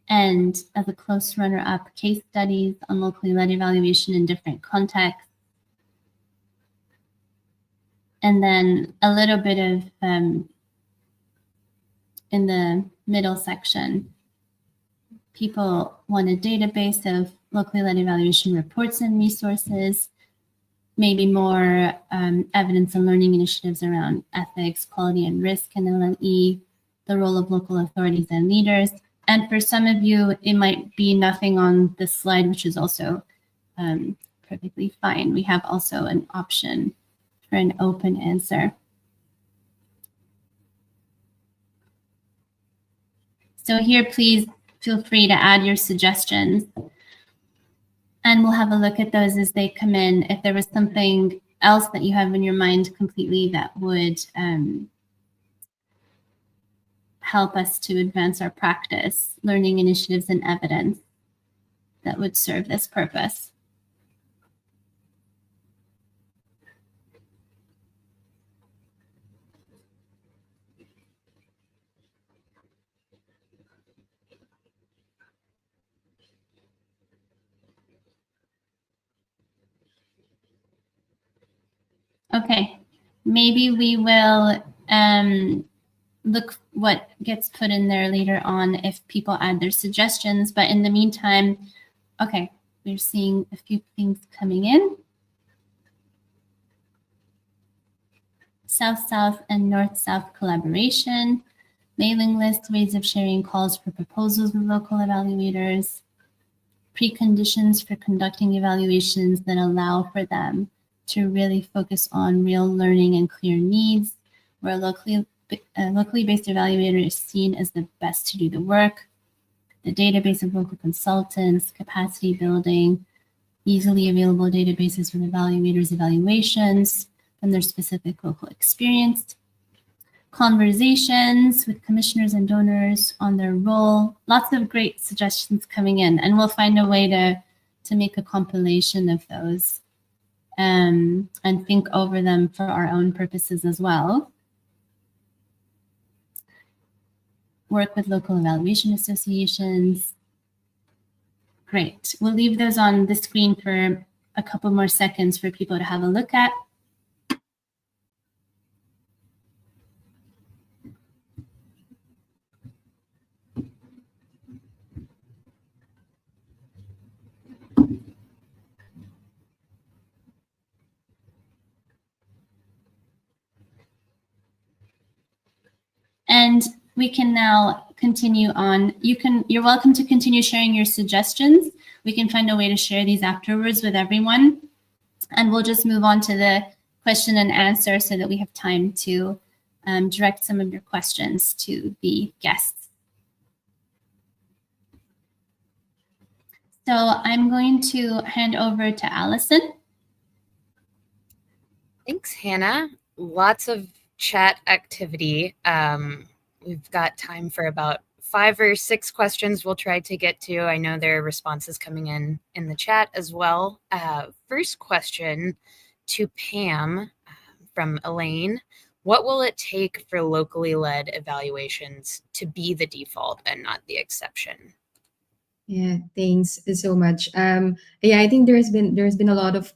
And as a close runner-up, case studies on locally led evaluation in different contexts. And then a little bit of, in the middle section, people want a database of locally led evaluation reports and resources, maybe more evidence and learning initiatives around ethics, quality and risk in LLE, the role of local authorities and leaders. And for some of you, it might be nothing on this slide, which is also perfectly fine. We have also an option for an open answer. So here, please feel free to add your suggestions. And we'll have a look at those as they come in. If there was something else that you have in your mind completely that would help us to advance our practice, learning initiatives and evidence that would serve this purpose. Okay, maybe we will look what gets put in there later on if people add their suggestions. But in the meantime, okay, we're seeing a few things coming in. South-South and North-South collaboration, mailing list, ways of sharing calls for proposals with local evaluators, preconditions for conducting evaluations that allow for them to really focus on real learning and clear needs, where a locally based evaluator is seen as the best to do the work, the database of local consultants, capacity building, easily available databases from evaluators' evaluations from their specific local experience, conversations with commissioners and donors on their role. Lots of great suggestions coming in, and we'll find a way to make a compilation of those and think over them for our own purposes as well. Work with local evaluation associations. Great. We'll leave those on the screen for a couple more seconds for people to have a look at. we can now continue on. You're welcome to continue sharing your suggestions. We can find a way to share these afterwards with everyone. And we'll just move on to the question and answer so that we have time to direct some of your questions to the guests. So I'm going to hand over to Allison. Thanks, Hannah. Lots of chat activity. We've got time for about 5 or 6 questions we'll try to get to. I know there are responses coming in the chat as well. First question to Pam from Elaine. What will it take for locally led evaluations to be the default and not the exception? Yeah, thanks so much. Yeah, I think there's been a lot of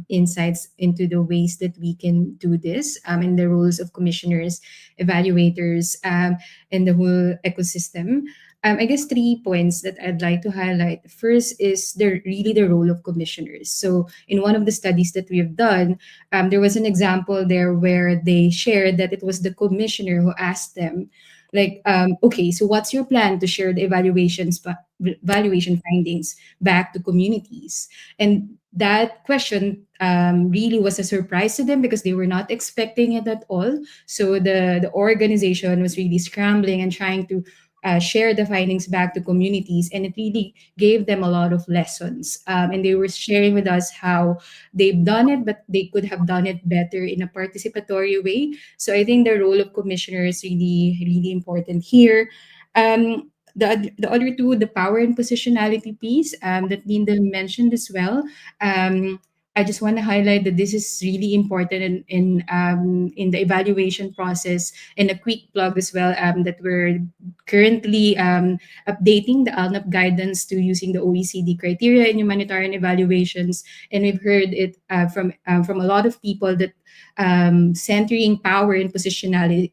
insights into the ways that we can do this, and the roles of commissioners, evaluators, and the whole ecosystem. I guess 3 points that I'd like to highlight. First is really the role of commissioners. So in one of the studies that we've done, there was an example there where they shared that it was the commissioner who asked them, like, okay, so what's your plan to share the evaluation findings back to communities? And that question really was a surprise to them because they were not expecting it at all. So the organization was really scrambling and trying to share the findings back to communities, and it really gave them a lot of lessons. And they were sharing with us how they've done it, but they could have done it better in a participatory way. So I think the role of commissioner is really, really important here. The other 2, the power and positionality piece that Linda mentioned as well. I just want to highlight that this is really important in the evaluation process, and a quick plug as well that we're currently updating the ALNAP guidance to using the OECD criteria in humanitarian evaluations. And we've heard it from a lot of people that centering power and positionality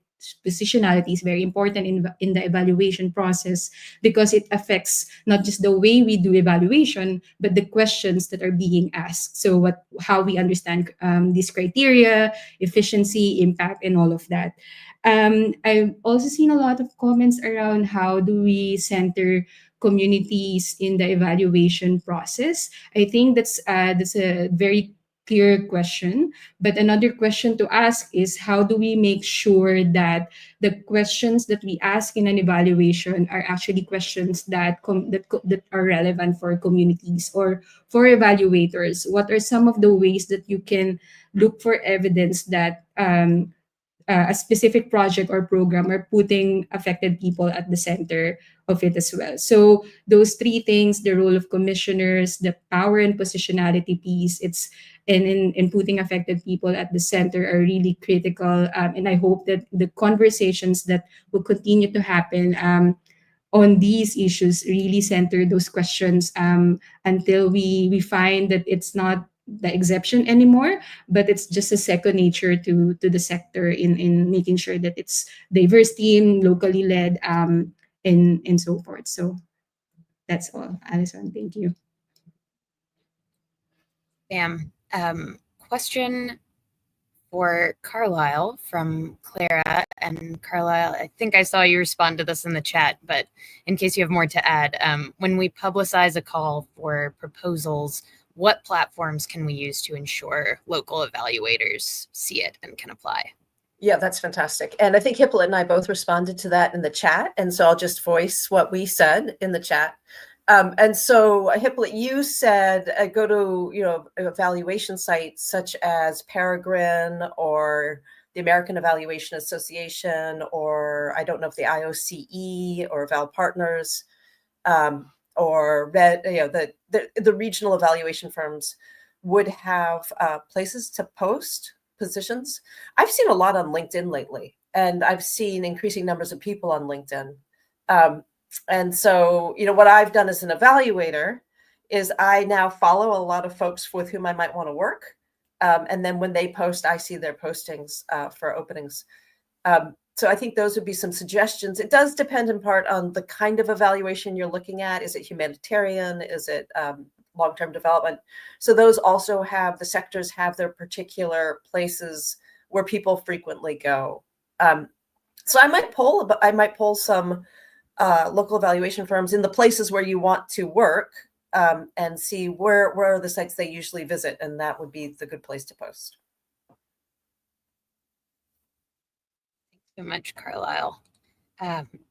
is very important in the evaluation process, because it affects not just the way we do evaluation, but the questions that are being asked. So how we understand these criteria, efficiency, impact, and all of that. I've also seen a lot of comments around how do we center communities in the evaluation process. I think that's a very clear question. But another question to ask is, how do we make sure that the questions that we ask in an evaluation are actually questions that are relevant for communities or for evaluators? What are some of the ways that you can look for evidence that a specific project or program are putting affected people at the center of it as well? So those 3 things, the role of commissioners, the power and positionality piece, in putting affected people at the center are really critical. And I hope that the conversations that will continue to happen on these issues really center those questions until we find that it's not the exception anymore, but it's just a second nature to the sector in making sure that it's diverse team, locally led, and so forth. So that's all, Alison. Thank you. Bam. Question for Carlisle from Clara. And Carlisle, I think I saw you respond to this in the chat, but in case you have more to add, when we publicize a call for proposals, what platforms can we use to ensure local evaluators see it and can apply? Yeah, that's fantastic. And I think Hippolyte and I both responded to that in the chat. And so I'll just voice what we said in the chat. And so Hippolyte, you said go to evaluation sites such as Peregrine or the American Evaluation Association, or I don't know if the IOCE or Val Partners, or the regional evaluation firms would have places to post positions. I've seen a lot on LinkedIn lately, and I've seen increasing numbers of people on LinkedIn. And so, what I've done as an evaluator is I now follow a lot of folks with whom I might want to work. And then when they post, I see their postings for openings. So I think those would be some suggestions. It does depend in part on the kind of evaluation you're looking at. Is it humanitarian? Is it long-term development? So those also the sectors have their particular places where people frequently go. So I might poll some local evaluation firms in the places where you want to work, and see where are the sites they usually visit, and that would be the good place to post. Thanks so much, Carlisle.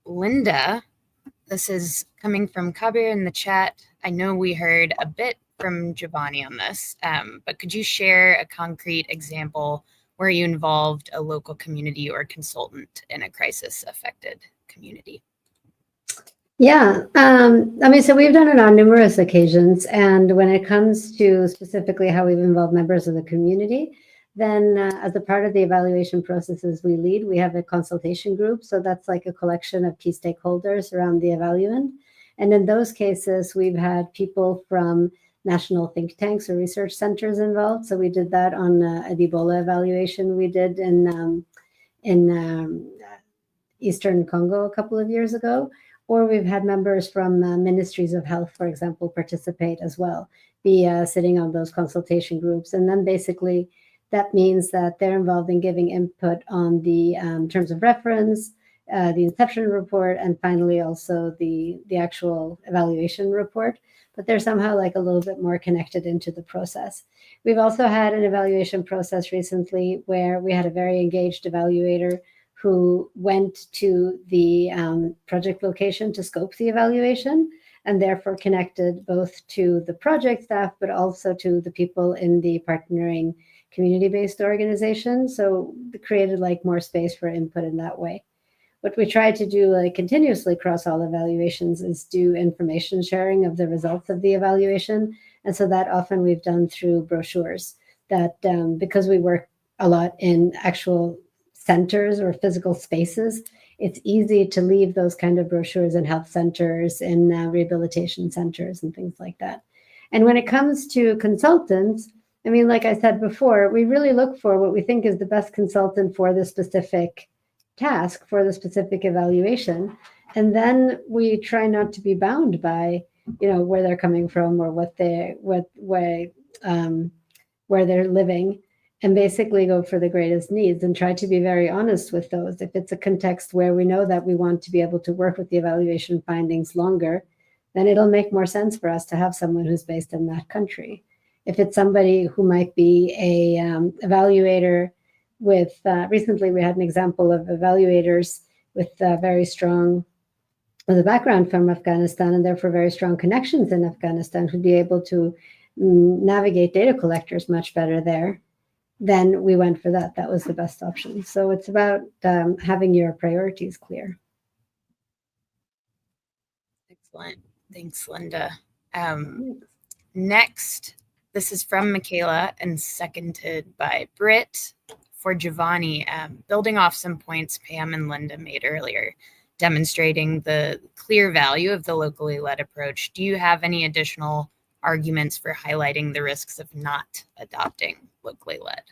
Linda, this is coming from Kabir in the chat. I know we heard a bit from Giovanni on this, but could you share a concrete example where you involved a local community or consultant in a crisis-affected community? Yeah, I mean, so we've done it on numerous occasions, and when it comes to specifically how we've involved members of the community, then as a part of the evaluation processes we lead, we have a consultation group. So that's like a collection of key stakeholders around the evaluant. And in those cases, we've had people from national think tanks or research centers involved. So we did that on an Ebola evaluation we did in Eastern Congo a couple of years ago. Or we've had members from ministries of health, for example, participate as well, be sitting on those consultation groups. And then basically that means that they're involved in giving input on the terms of reference, the inception report, and finally also the actual evaluation report. But they're somehow like a little bit more connected into the process. We've also had an evaluation process recently where we had a very engaged evaluator who went to the project location to scope the evaluation and therefore connected both to the project staff, but also to the people in the partnering community-based organization. So it created like more space for input in that way. What we try to do like continuously across all evaluations is do information sharing of the results of the evaluation. And so that often we've done through brochures that because we work a lot in actual centers or physical spaces, it's easy to leave those kind of brochures in health centers, in rehabilitation centers and things like that. And when it comes to consultants, I mean, like I said before, we really look for what we think is the best consultant for the specific task, for the specific evaluation. And then we try not to be bound by, where they're coming from or where they're living, and basically go for the greatest needs and try to be very honest with those. If it's a context where we know that we want to be able to work with the evaluation findings longer, then it'll make more sense for us to have someone who's based in that country. If it's somebody who might be a evaluator with, recently we had an example of evaluators with with a background from Afghanistan and therefore very strong connections in Afghanistan, who'd be able to navigate data collectors much better there, then we went for that. That was the best option. So it's about having your priorities clear. Excellent. Thanks, Linda. Next, this is from Michaela and seconded by Britt for Giovanni, building off some points Pam and Linda made earlier, demonstrating the clear value of the locally led approach. Do you have any additional arguments for highlighting the risks of not adopting locally led?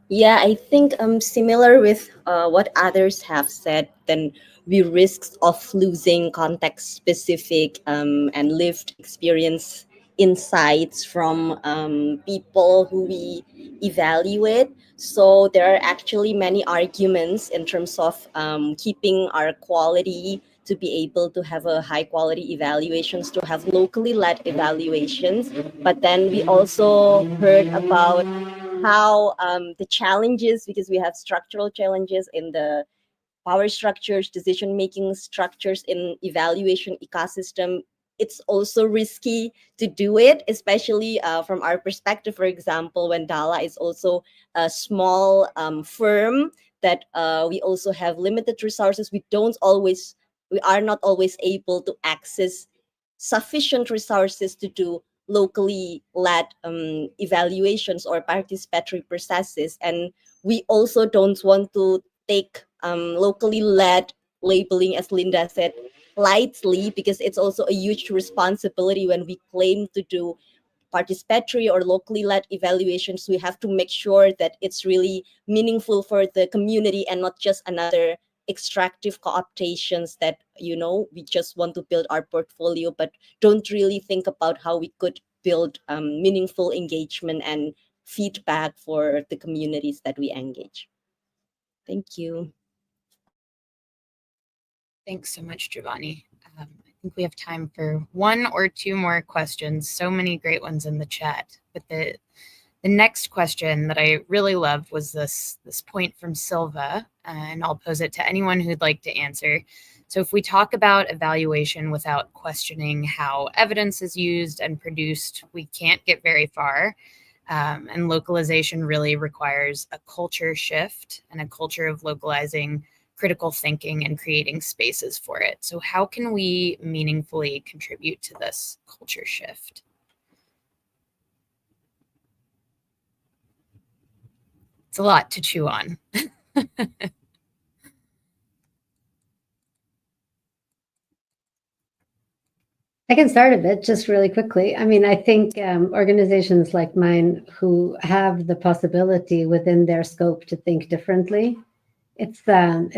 Yeah, I think similar with what others have said, then we risk of losing context-specific and lived experience insights from people who we evaluate. So there are actually many arguments in terms of keeping our quality, to be able to have a high quality evaluations, to have locally led evaluations. But then we also heard about how the challenges, because we have structural challenges in the power structures, decision-making structures in evaluation ecosystem. It's also risky to do it, especially from our perspective. For example, when DALA is also a small firm that we also have limited resources, we are not always able to access sufficient resources to do locally led evaluations or participatory processes. And we also don't want to take locally led labeling, as Linda said, lightly, because it's also a huge responsibility when we claim to do participatory or locally led evaluations. We have to make sure that it's really meaningful for the community and not just another extractive cooptations that, we just want to build our portfolio, but don't really think about how we could build meaningful engagement and feedback for the communities that we engage. Thank you. Thanks so much, Giovanni. I think we have time for one or two more questions. So many great ones in the chat. But the next question that I really loved was this point from Silva, and I'll pose it to anyone who'd like to answer. So if we talk about evaluation without questioning how evidence is used and produced, we can't get very far. And localization really requires a culture shift and a culture of localizing critical thinking and creating spaces for it. So how can we meaningfully contribute to this culture shift? It's a lot to chew on. I can start a bit just really quickly. I mean, I think organizations like mine who have the possibility within their scope to think differently, it's a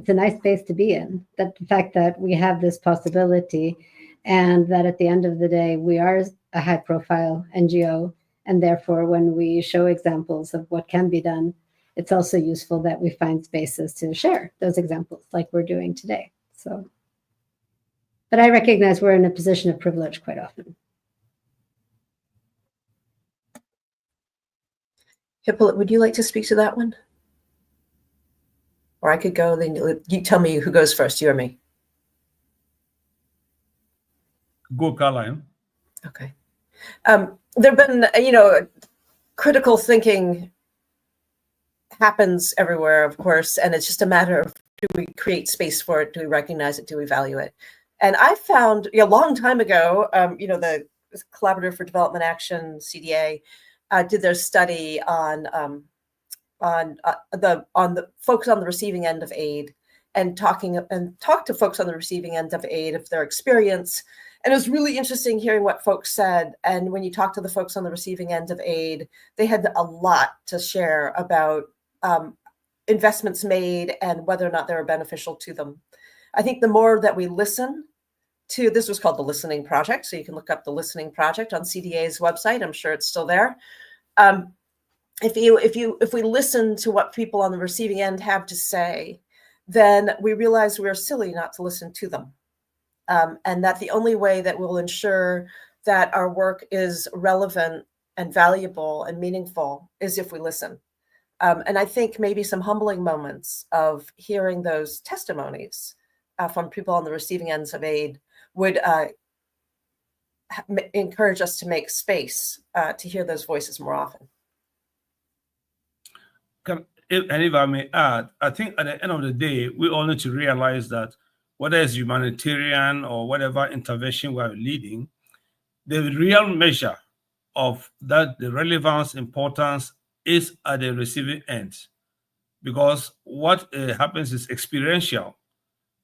nice space to be in. That the fact that we have this possibility, and that at the end of the day, we are a high-profile NGO, and therefore, when we show examples of what can be done, it's also useful that we find spaces to share those examples, like we're doing today. So. But I recognize we're in a position of privilege quite often. Hippolyte, would you like to speak to that one? Or I could go, then you tell me who goes first, you or me. Go, Caroline. Okay. There have been, critical thinking happens everywhere, of course, and it's just a matter of, do we create space for it? Do we recognize it? Do we value it? And I found a long time ago, the Collaborative for Development Action, CDA, did their study on the folks on the receiving end of aid, and talked to folks on the receiving end of aid of their experience. And it was really interesting hearing what folks said. And when you talk to the folks on the receiving end of aid, they had a lot to share about investments made and whether or not they were beneficial to them. I think the more that we listen to, this was called the Listening Project, so you can look up the Listening Project on CDA's website. I'm sure it's still there. If we listen to what people on the receiving end have to say, then we realize we are silly not to listen to them. And that the only way that we'll ensure that our work is relevant and valuable and meaningful is if we listen. And I think maybe some humbling moments of hearing those testimonies from people on the receiving ends of aid would encourage us to make space to hear those voices more often. If I may add, I think at the end of the day, we all need to realize that whether it's humanitarian or whatever intervention we are leading, the real measure of that, the relevance, importance, is at the receiving end. Because what happens is experiential.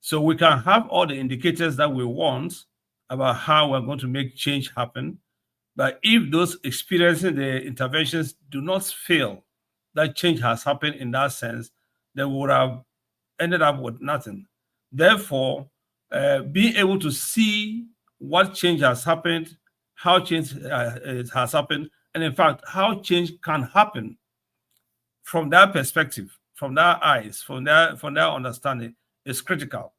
So we can have all the indicators that we want about how we're going to make change happen. But if those experiencing the interventions do not feel that change has happened in that sense, then we would have ended up with nothing. Therefore, being able to see what change has happened, how change has happened, and in fact, how change can happen from that perspective, from their eyes, from their understanding, is critical.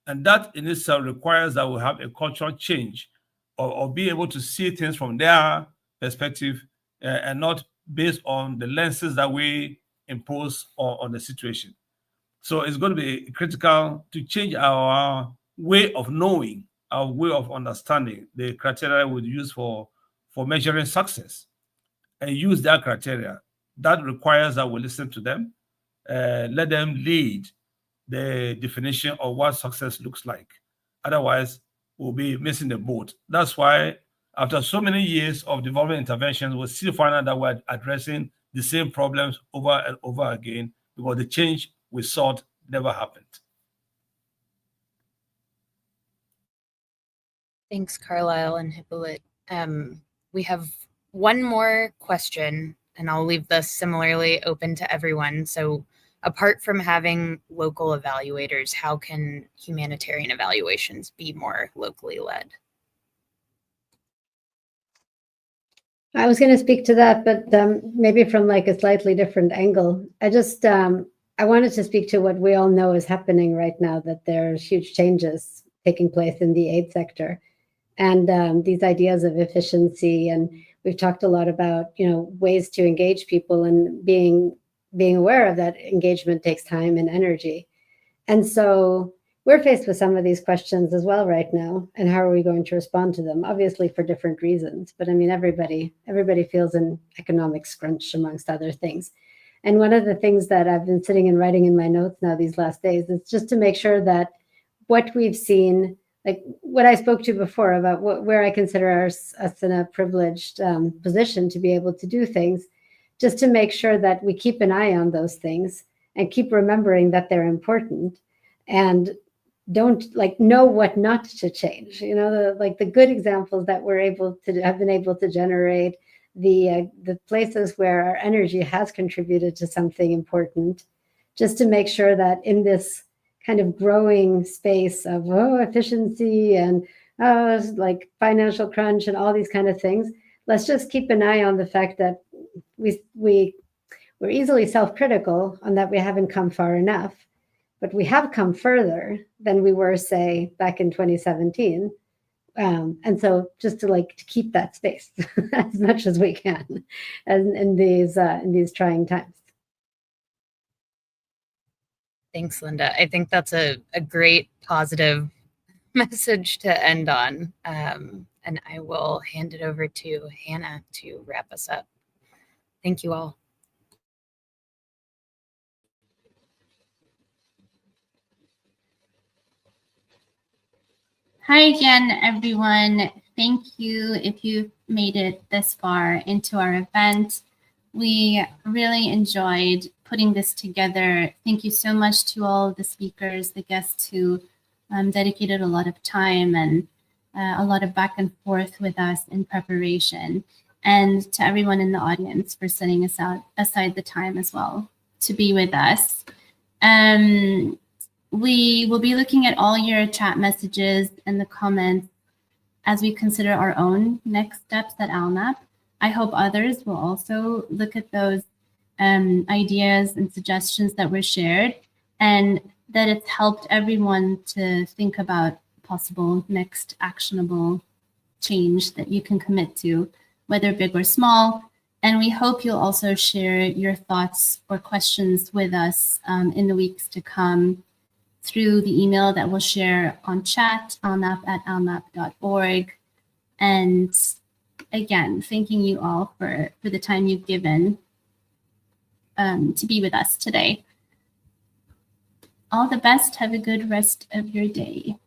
And that in itself requires that we have a cultural change, or be able to see things from their perspective and not based on the lenses that we impose on the situation. So it's going to be critical to change our way of knowing, our way of understanding the criteria we use for measuring success, and use that criteria. That requires that we listen to them, let them lead the definition of what success looks like. Otherwise, we'll be missing the boat. That's why after so many years of development interventions, we still find out that we're addressing the same problems over and over again, because the change we sought never happened. Thanks, Carlisle and Hippolyte. We have one more question, and I'll leave this similarly open to everyone. So apart from having local evaluators, how can humanitarian evaluations be more locally led? I was going to speak to that, but maybe from like a slightly different angle. I just, I wanted to speak to what we all know is happening right now, that there's huge changes taking place in the aid sector, and these ideas of efficiency. And we've talked a lot about, ways to engage people, and being aware of that engagement takes time and energy. And so we're faced with some of these questions as well right now. And how are we going to respond to them? Obviously for different reasons, but I mean, everybody feels an economic scrunch amongst other things. And one of the things that I've been sitting and writing in my notes now these last days is just to make sure that what we've seen, like what I spoke to before about where I consider us in a privileged position to be able to do things, just to make sure that we keep an eye on those things and keep remembering that they're important, and don't know what not to change. The good examples that we're have been able to generate, the places where our energy has contributed to something important, just to make sure that in this kind of growing space of efficiency and financial crunch and all these kind of things, let's just keep an eye on the fact that we're easily self-critical on that we haven't come far enough, but we have come further than we were, say, back in 2017. And so just to keep that space as much as we can in these trying times. Thanks, Linda. I think that's a great positive message to end on. And I will hand it over to Hana to wrap us up. Thank you all. Hi again, everyone. Thank you if you've made it this far into our event. We really enjoyed putting this together. Thank you so much to all the speakers, the guests who dedicated a lot of time and a lot of back and forth with us in preparation, and to everyone in the audience for setting aside the time as well to be with us. We will be looking at all your chat messages and the comments as we consider our own next steps at ALNAP. I hope others will also look at those ideas and suggestions that were shared, and that it's helped everyone to think about possible next actionable change that you can commit to, whether big or small. And we hope you'll also share your thoughts or questions with us in the weeks to come through the email that we'll share on chat, alnap@alnap.org. And again, thanking you all for the time you've given to be with us today. All the best. Have a good rest of your day.